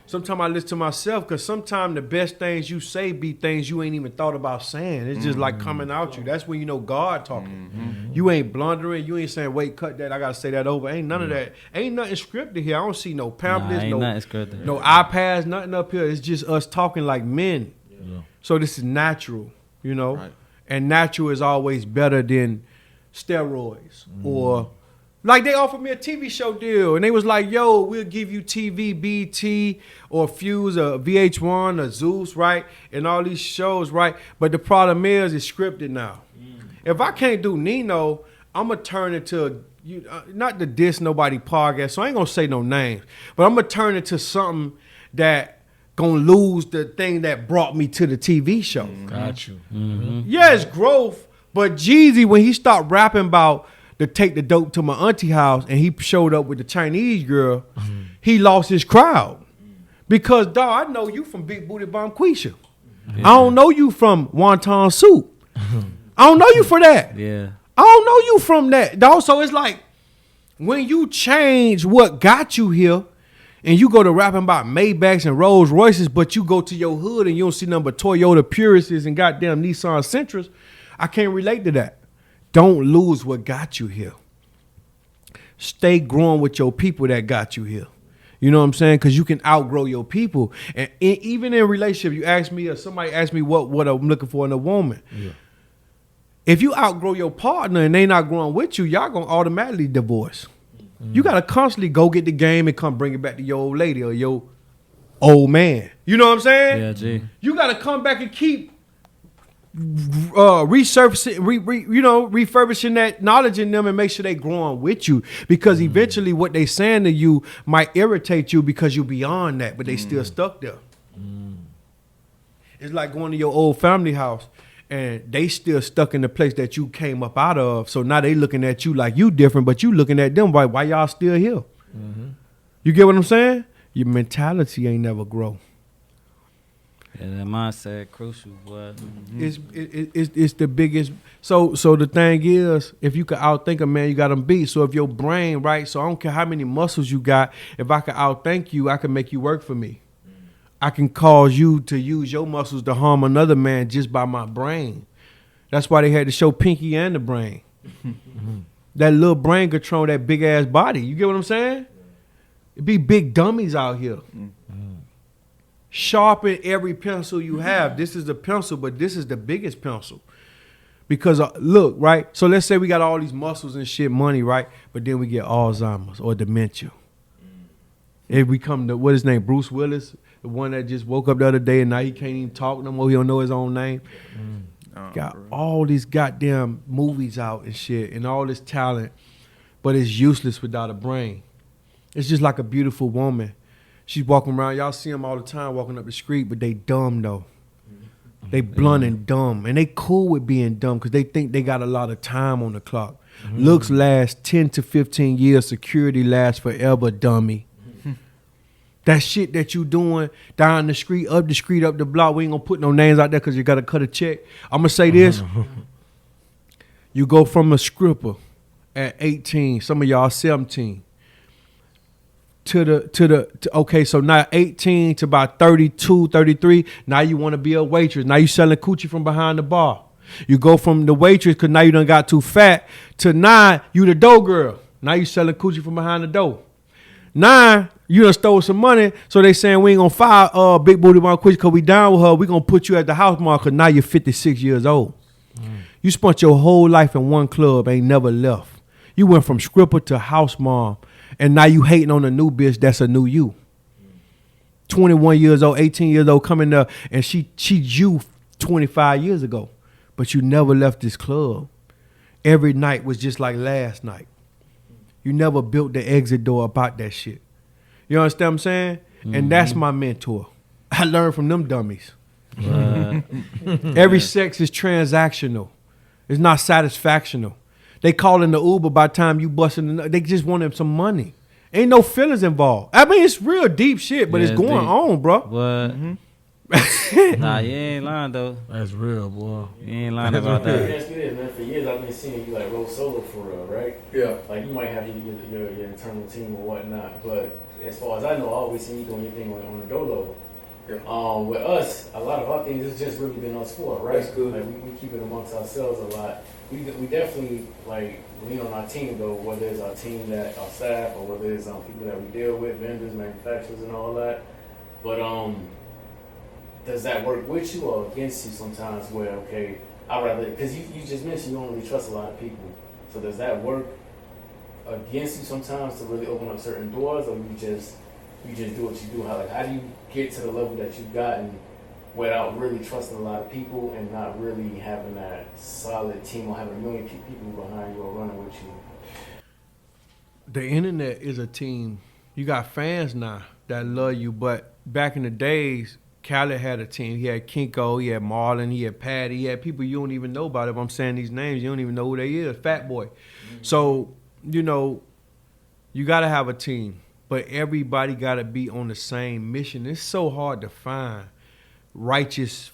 Speaker 4: Sometimes I listen to myself, because sometimes the best things you say be things you ain't even thought about saying. It's just like coming out you. That's when you know God talking. You ain't blundering. You ain't saying, wait, cut that. I got to say that over. Ain't none of that. Ain't nothing scripted here. I don't see no pamphlets, no iPads, nothing up here. It's just us talking like men. Yeah. So this is natural, you know. Right. And natural is always better than steroids. Or like they offered me a TV show deal, and they was like, yo, we'll give you TV, BT, or Fuse, or VH1, or Zeus, right? And all these shows, right? But the problem is it's scripted now. If I can't do Nino, I'm going to turn it to, not to diss nobody podcast, so I ain't going to say no names, but I'm going to turn it to something that going to lose the thing that brought me to the TV show.
Speaker 7: Got you.
Speaker 4: Yeah, it's growth. But Jeezy, when he stopped rapping about the take the dope to my auntie house and he showed up with the Chinese girl, he lost his crowd. Because, dawg, I know you from Big Booty Bomb Quisha. I don't know you from Wonton Soup. I don't know you for that.
Speaker 5: Yeah.
Speaker 4: I don't know you from that, dawg. So it's like, when you change what got you here, and you go to rapping about Maybachs and Rolls Royces, but you go to your hood and you don't see nothing but Toyota Purises and goddamn Nissan Sentras, I can't relate to that. Don't lose what got you here. Stay growing with your people that got you here. You know what I'm saying? Because you can outgrow your people. And even in relationship, you ask me, or somebody asked me what I'm looking for in a woman. Yeah. If you outgrow your partner and they not growing with you, y'all going to automatically divorce. You got to constantly go get the game and come bring it back to your old lady or your old man. You know what I'm saying?
Speaker 5: Yeah, G.
Speaker 4: You got to come back and keep refurbishing that knowledge in them and make sure they growing with you, because eventually what they saying to you might irritate you because you're beyond that, but they still stuck there. It's like going to your old family house and they still stuck in the place that you came up out of. So now they looking at you like you different, but you looking at them like, why y'all still here? You get what I'm saying? Your mentality ain't never grow.
Speaker 5: Yeah, that mindset crucial, but
Speaker 4: it's the biggest. So the thing is, if you could outthink a man, you got him beat. So if your brain, right? So I don't care how many muscles you got. If I could outthink you, I can make you work for me. I can cause you to use your muscles to harm another man just by my brain. That's why they had to show Pinky and the brain. That little brain control that big ass body. You get what I'm saying? It be big dummies out here. Sharpen every pencil you have. This is the pencil, but this is the biggest pencil. Because look, right? So let's say we got all these muscles and shit, money, right? But then we get Alzheimer's or dementia. If we come to, what his name, Bruce Willis, the one that just woke up the other day and now he can't even talk no more. He don't know his own name. Got all these goddamn movies out and shit and all this talent, but it's useless without a brain. It's just like a beautiful woman. She's walking around. Y'all see them all the time walking up the street, but they dumb though. They blunt and dumb. And they cool with being dumb because they think they got a lot of time on the clock. Looks last 10 to 15 years. Security lasts forever, dummy. That shit that you doing down the street, up the block, we ain't gonna put no names out there because you gotta cut a check. I'm gonna say this. You go from a stripper at 18, some of y'all 17, okay, so now 18 to about 32, 33, now you wanna be a waitress. Now you selling coochie from behind the bar. You go from the waitress, because now you done got too fat, to 9, you the dough girl. Now you selling coochie from behind the door. 9, you done stole some money, so they saying we ain't gonna fire Big Booty Mom quick because we down with her. We gonna put you at the house mark because now you're 56 years old. You spent your whole life in one club, ain't never left. You went from stripper to house mom, and now you hating on a new bitch that's a new you. 21 years old, 18 years old, coming there, and she you 25 years ago, but you never left this club. Every night was just like last night. You never built the exit door about that shit. You understand what I'm saying? And that's my mentor. I learned from them dummies. Every sex is transactional. It's not satisfactional. They call in the Uber by the time you busting. They just want them some money. Ain't no feelings involved. I mean, it's real deep shit, but it's going on, bro.
Speaker 5: What? Nah, you ain't lying though.
Speaker 7: That's real, boy.
Speaker 5: You ain't lying about that.
Speaker 1: Let me ask you this, man. For years, I've been seeing you like roll solo for real, right?
Speaker 2: Yeah.
Speaker 1: Like you might have your internal team or whatnot, but as far as I know, I always see you doing your thing on the dolo. Yeah. With us, a lot of our things it's just really been us four, right?
Speaker 2: That's good.
Speaker 1: Like we keep it amongst ourselves a lot. We definitely like lean on our team though, whether it's our team that our staff or whether it's people that we deal with, vendors, manufacturers, and all that. But does that work with you or against you sometimes? Where okay, I rather because you just mentioned you don't really trust a lot of people. So does that work against you sometimes to really open up certain doors, or you just do what you do? How do you get to the level that you've gotten without really trusting a lot of people and not really having that solid team or having a million people behind you or running with you?
Speaker 4: The internet is a team. You got fans now that love you, but back in the days, Khaled had a team. He had Kinko, he had Marlon, he had Patty, he had people you don't even know about. If I'm saying these names, you don't even know who they is. Fat Boy. So, you got to have a team, but everybody got to be on the same mission. It's so hard to find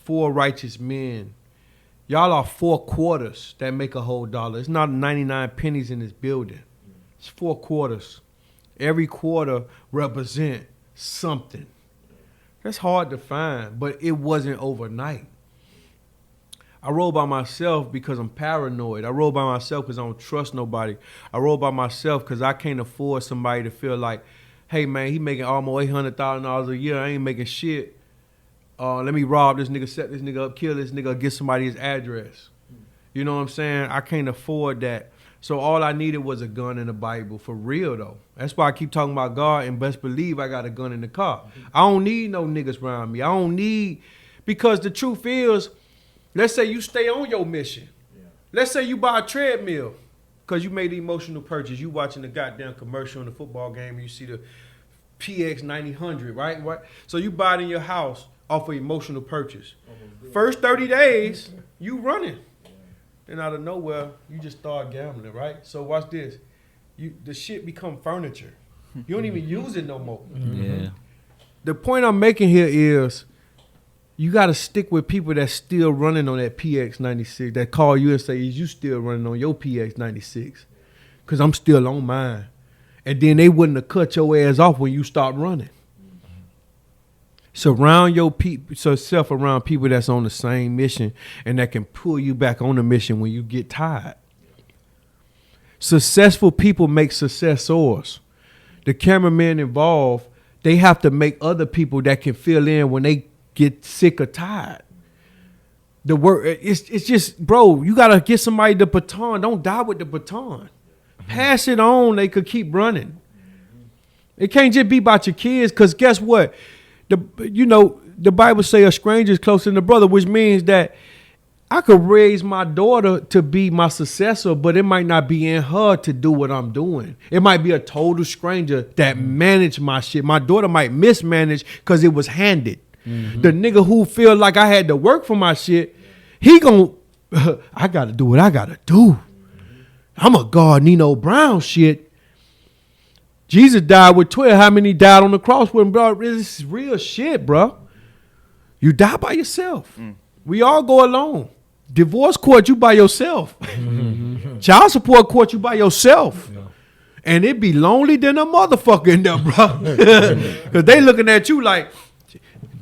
Speaker 4: four righteous men. Y'all are 4 quarters that make a whole dollar. It's not 99 pennies in this building. It's 4 quarters. Every quarter represent something. That's hard to find, but it wasn't overnight. I roll by myself because I'm paranoid. I roll by myself because I don't trust nobody. I roll by myself because I can't afford somebody to feel like, hey, man, he making almost $800,000 a year. I ain't making shit. Let me rob this nigga, set this nigga up, kill this nigga, get somebody his address. You know what I'm saying? I can't afford that. So all I needed was a gun and a Bible, for real though. That's why I keep talking about God, and best believe I got a gun in the car. I don't need no niggas around me. I don't need, because the truth is, let's say you stay on your mission. Yeah. Let's say you buy a treadmill because you made the emotional purchase. You watching the goddamn commercial in the football game and you see the PX 9000, right? So you buy it in your house off of emotional purchase. First 30 days, you running. Then out of nowhere, you just start gambling, right? So watch this. The shit become furniture. You don't even use it no more.
Speaker 5: Yeah.
Speaker 4: The point I'm making here is you got to stick with people that's still running on that PX96, that call you and say, is you still running on your PX96? Because I'm still on mine. And then they wouldn't have cut your ass off when you start running. Surround yourself around people that's on the same mission and that can pull you back on the mission when you get tired. Successful people make successors. The cameramen involved, they have to make other people that can fill in when they get sick or tired. The work, it's just, bro, you gotta get somebody the baton. Don't die with the baton. Pass it on. They could keep running. It can't just be about your kids, because guess what? The Bible say a stranger is closer than a brother, which means that I could raise my daughter to be my successor, but it might not be in her to do what I'm doing. It might be a total stranger that managed my shit. My daughter might mismanage because it was handed. Mm-hmm. The nigga who feel like I had to work for my shit, he gon' I gotta do what I gotta do. I'm a God Nino Brown shit. Jesus died with 12. How many died on the cross with him, bro? This is real shit, bro. You die by yourself. We all go alone. Divorce court, you by yourself. Child support court, you by yourself. Yeah. And it be lonely than a motherfucker in there, bro. Because they looking at you like,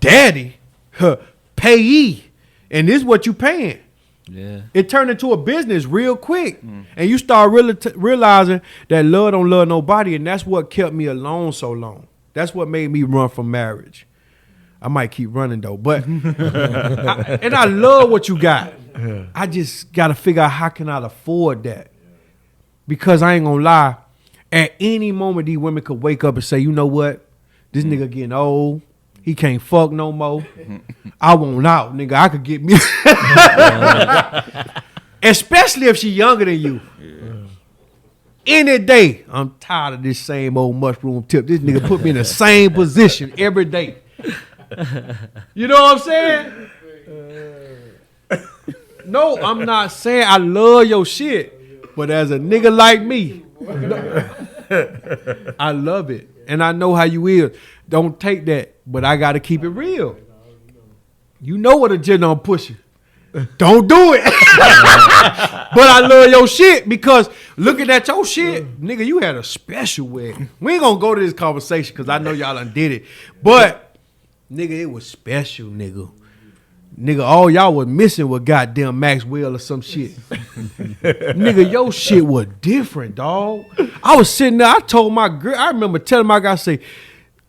Speaker 4: daddy, payee, and this is what you paying. Yeah. It turned into a business real quick. And you start realizing that love don't love nobody, and that's what kept me alone so long. That's what made me run from marriage. I might keep running though, but I love what you got. I just got to figure out how can I afford that, because I ain't gonna lie. At any moment, these women could wake up and say, you know what, this nigga getting old. He can't fuck no more. I want out, nigga. I could get me. Especially if she younger than you. Any day, I'm tired of this same old mushroom tip. This nigga put me in the same position every day. You know what I'm saying? No, I'm not saying I love your shit. But as a nigga like me, I love it. And I know how you is. Don't take that. But I got to keep it real. You know what a agenda I'm pushing. Don't do it. But I love your shit, because looking at your shit, nigga, you had a special wedding. We ain't gonna go to this conversation because I know y'all done did it. But, nigga, it was special, nigga. Nigga, all y'all was missing was goddamn Maxwell or some shit. Nigga, your shit was different, dog. I was sitting there, I told my girl, I remember telling my guy, say,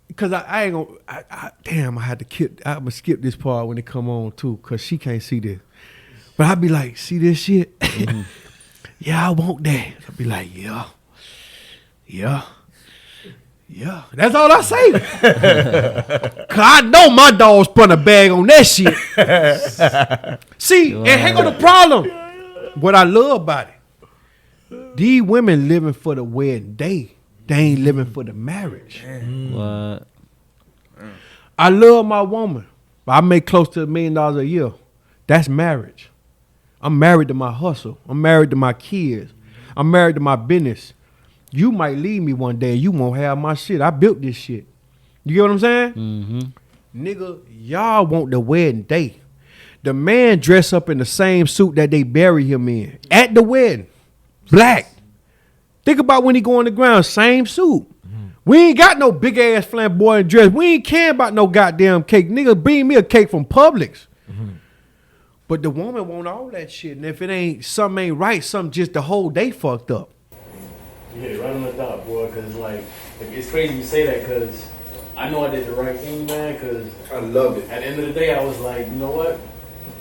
Speaker 4: because I ain't gonna, damn, I'm gonna skip this part when it come on too, because she can't see this. But I be like, see this shit? Yeah, I want that. I be like, yeah. That's all I say. Cause I know my dog spun a bag on that shit. See, and hang on the problem. What I love about it, these women living for the wedding day. They ain't living for the marriage. What? I love my woman. I make close to $1 million a year. That's marriage. I'm married to my hustle. I'm married to my kids. I'm married to my business. You might leave me one day and you won't have my shit. I built this shit. You get what I'm saying? Mm-hmm. Nigga, y'all want the wedding day. The man dress up in the same suit that they bury him in at the wedding. Black. Think about when he go on the ground, same suit. We ain't got no big ass flamboyant dress. We ain't caring about no goddamn cake. Nigga, bring me a cake from Publix. But the woman want all that shit. And if it ain't, something ain't right, something just the whole day fucked up.
Speaker 1: You hit it right on the dot, boy, because like it's crazy you say that, because I know I did the right thing, man, because
Speaker 2: I love it.
Speaker 1: At the end of the day, I was like, you know what?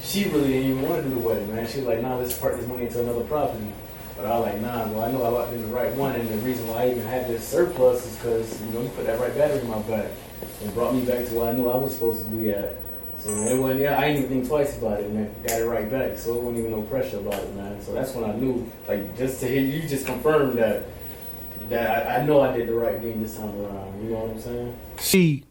Speaker 1: She really didn't even want to do the wedding, man. She was like, nah, let's part this money into another property. But I was like, nah, well, I know I locked in the right one, and the reason why I even had this surplus is because, you know, you put that right battery in my back and brought me back to where I knew I was supposed to be at. So it wasn't, I didn't even think twice about it, man. Got it right back, so it wasn't even no pressure about it, man. So that's when I knew, like, just to hear you just confirm that I know I did the right thing this time around. You know what I'm saying?
Speaker 4: See,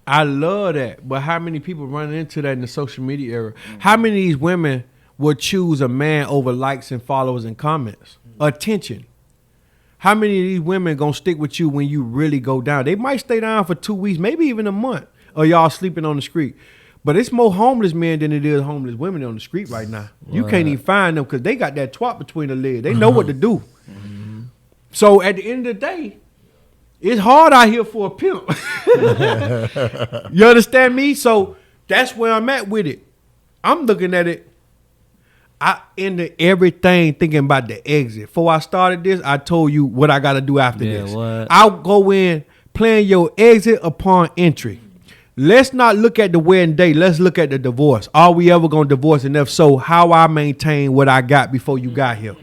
Speaker 4: I love that, but how many people run into that in the social media era? How many of these women would choose a man over likes and followers and comments? Attention. How many of these women gonna stick with you when you really go down? They might stay down for 2 weeks, maybe even a month, or y'all sleeping on the street. But it's more homeless men than it is homeless women on the street right now. You can't even find them because they got that twat between the legs. They know what to do. So at the end of the day, it's hard out here for a pimp. You understand me? So that's where I'm at with it. I'm looking at it. I ended everything thinking about the exit. Before I started this, I told you what I got to do after this. I'll go in, plan your exit upon entry. Let's not look at the wedding day. Let's look at the divorce. Are we ever going to divorce? And if so, how I maintain what I got before you got here?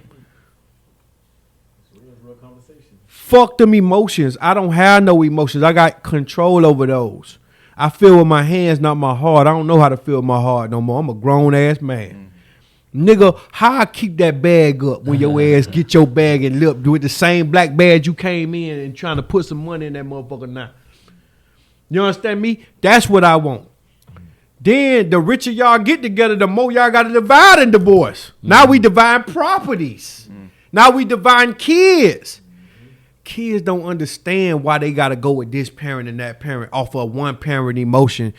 Speaker 4: Fuck them emotions. I don't have no emotions. I got control over those. I feel with my hands, not my heart. I don't know how to feel with my heart no more. I'm a grown-ass man. Nigga, how I keep that bag up when your ass get your bag and lip with the same black bag you came in and trying to put some money in that motherfucker now? You understand me? That's what I want. Then the richer y'all get together, the more y'all got to divide and divorce. Now we divide properties. Now we divide kids. Kids don't understand why they got to go with this parent and that parent off of one parent emotion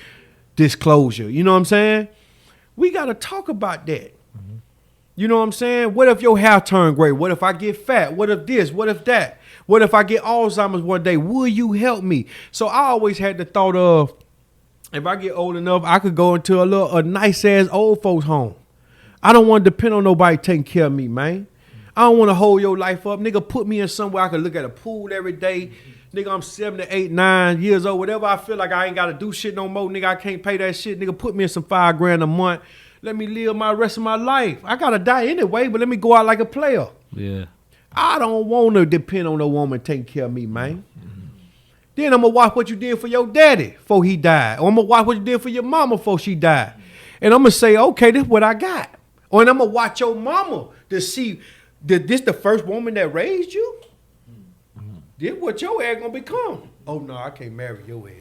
Speaker 4: disclosure. You know what I'm saying? We got to talk about that. You know what I'm saying? What if your hair turn gray? What if I get fat? What if this? What if that? What if I get Alzheimer's one day? Will you help me? So I always had the thought of, if I get old enough, I could go into a nice ass old folks home. I don't want to depend on nobody taking care of me, man. I don't want to hold your life up. Nigga, put me in somewhere I can look at a pool every day. Nigga, I'm 7, 8, 9 years old. Whatever I feel like I ain't got to do shit no more. Nigga, I can't pay that shit. Nigga, put me in some $5,000 a month. Let me live my rest of my life. I got to die anyway, but let me go out like a player.
Speaker 5: Yeah.
Speaker 4: I don't want to depend on a woman taking care of me, man. Then I'm going to watch what you did for your daddy before he died. Or I'm going to watch what you did for your mama before she died. And I'm going to say, okay, this is what I got. Or I'm going to watch your mama to see, this the first woman that raised you? This what your ass going to become. Oh, no, I can't marry your ass.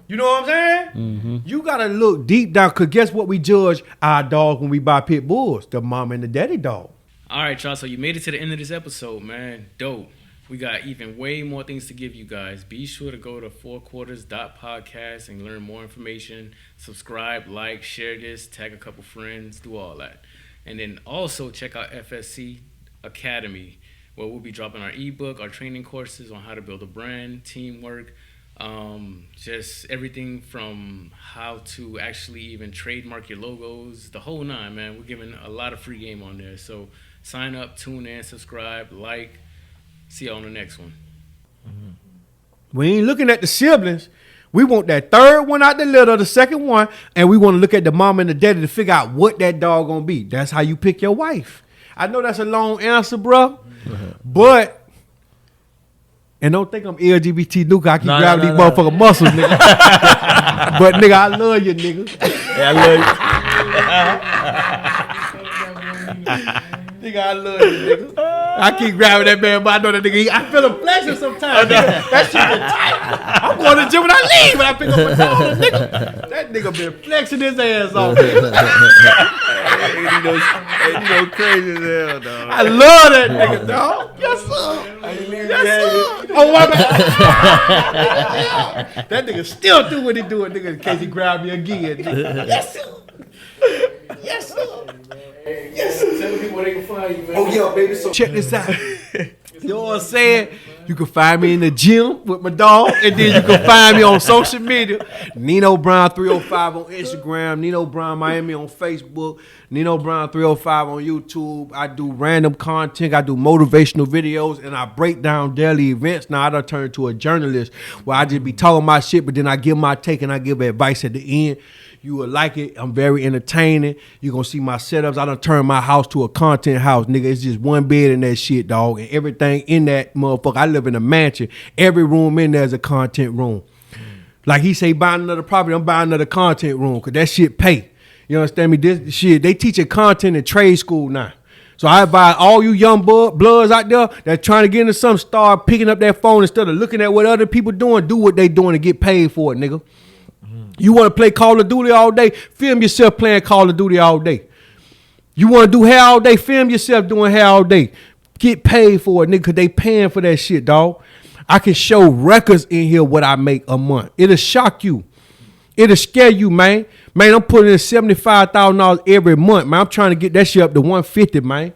Speaker 4: You know what I'm saying? Mm-hmm. You got to look deep down, because guess what we judge our dog when we buy pit bulls? The mama and the daddy dog.
Speaker 7: All right, y'all. So you made it to the end of this episode, man. Dope. We got even way more things to give you guys. Be sure to go to fourquarters.podcast and learn more information. Subscribe, like, share this, tag a couple friends, do all that. And then also check out FSC Academy, where we'll be dropping our ebook, our training courses on how to build a brand, teamwork, just everything from how to actually even trademark your logos, the whole nine, man. We're giving a lot of free game on there. So sign up, tune in, subscribe, like. See you on the next one.
Speaker 4: We ain't looking at the siblings. We want that third one out the litter, the second one, and we want to look at the mom and the daddy to figure out what that dog gonna be. That's how you pick your wife. I know that's a long answer, bro, but and don't think I'm LGBT nuke. I keep grabbing these motherfucking muscles, nigga. But nigga, I love you, nigga.
Speaker 5: Yeah, I love you.
Speaker 4: Nigga, I love you, nigga. I keep grabbing that man, but I know that nigga. I feel him flexing sometimes. Nigga. That shit been tight. I'm going to the gym when I leave, when I pick up my dog, nigga. That nigga been flexing his ass off.
Speaker 3: You know, crazy as hell, dog.
Speaker 4: I love that nigga, dog. Yes, sir. Yes, sir. Oh, my bad. That nigga still do what he doing, nigga, in case he grab me again, nigga. Yes, sir. Yes, sir.
Speaker 1: Yes. Tell the people where they can find you, man.
Speaker 4: Oh, yeah, baby. So check this out. You know what I'm saying? You can find me in the gym with my dog, and then you can find me on social media. Nino Brown 305 on Instagram, Nino Brown Miami on Facebook, Nino Brown 305 on YouTube. I do random content. I do motivational videos, and I break down daily events. Now I done turned to a journalist where I just be talking my shit, but then I give my take and I give advice at the end. You will like it. I'm very entertaining. You're going to see my setups. I done turned my house to a content house, nigga. It's just one bed in that shit, dog. And everything in that motherfucker. I live in a mansion. Every room in there is a content room. Like he say, buying another property, I'm buying another content room because that shit pay. You understand me? This shit, they teaching content in trade school now. So I advise all you young bloods out there that trying to get into something, start picking up that phone instead of looking at what other people doing. Do what they doing and get paid for it, nigga. You want to play Call of Duty all day? Film yourself playing Call of Duty all day. You want to do hair all day? Film yourself doing hair all day. Get paid for it, nigga, because they paying for that shit, dog. I can show records in here what I make a month. It'll shock you. It'll scare you, man. Man, I'm putting in $75,000 every month, man. I'm trying to get that shit up to $150,000, man.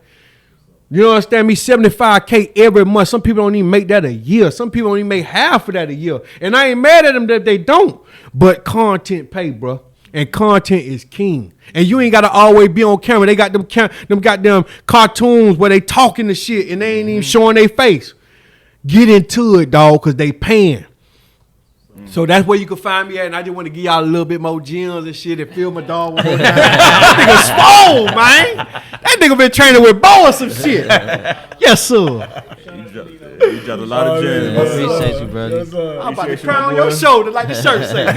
Speaker 4: You know understand me? $75K every month. Some people don't even make that a year. Some people don't even make half of that a year. And I ain't mad at them that they don't. But content pay, bro. And content is king. And you ain't gotta always be on camera. They got them goddamn cartoons where they talking the shit and they ain't even showing their face. Get into it, dog, cause they paying. So that's where you can find me at, and I just want to give y'all a little bit more gems and shit and feel my dog one more time. That nigga swole, man. That nigga been training with Bo or some shit. Yes, sir.
Speaker 3: You got a lot of gems.
Speaker 5: Appreciate you, brother.
Speaker 4: I'm about to cry on your shoulder like the shirt say.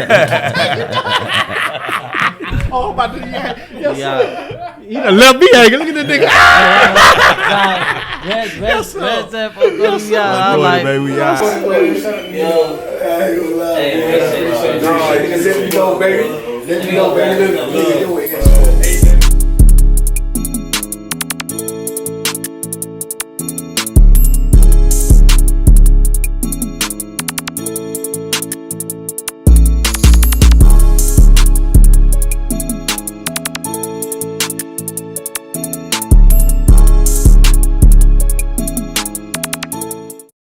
Speaker 4: Oh, I'm about to, yes, sir. He done left me hanging. Look at this nigga.
Speaker 5: Yes, sir.
Speaker 4: Yes, sir.
Speaker 2: Let me know, baby. Let me know, baby.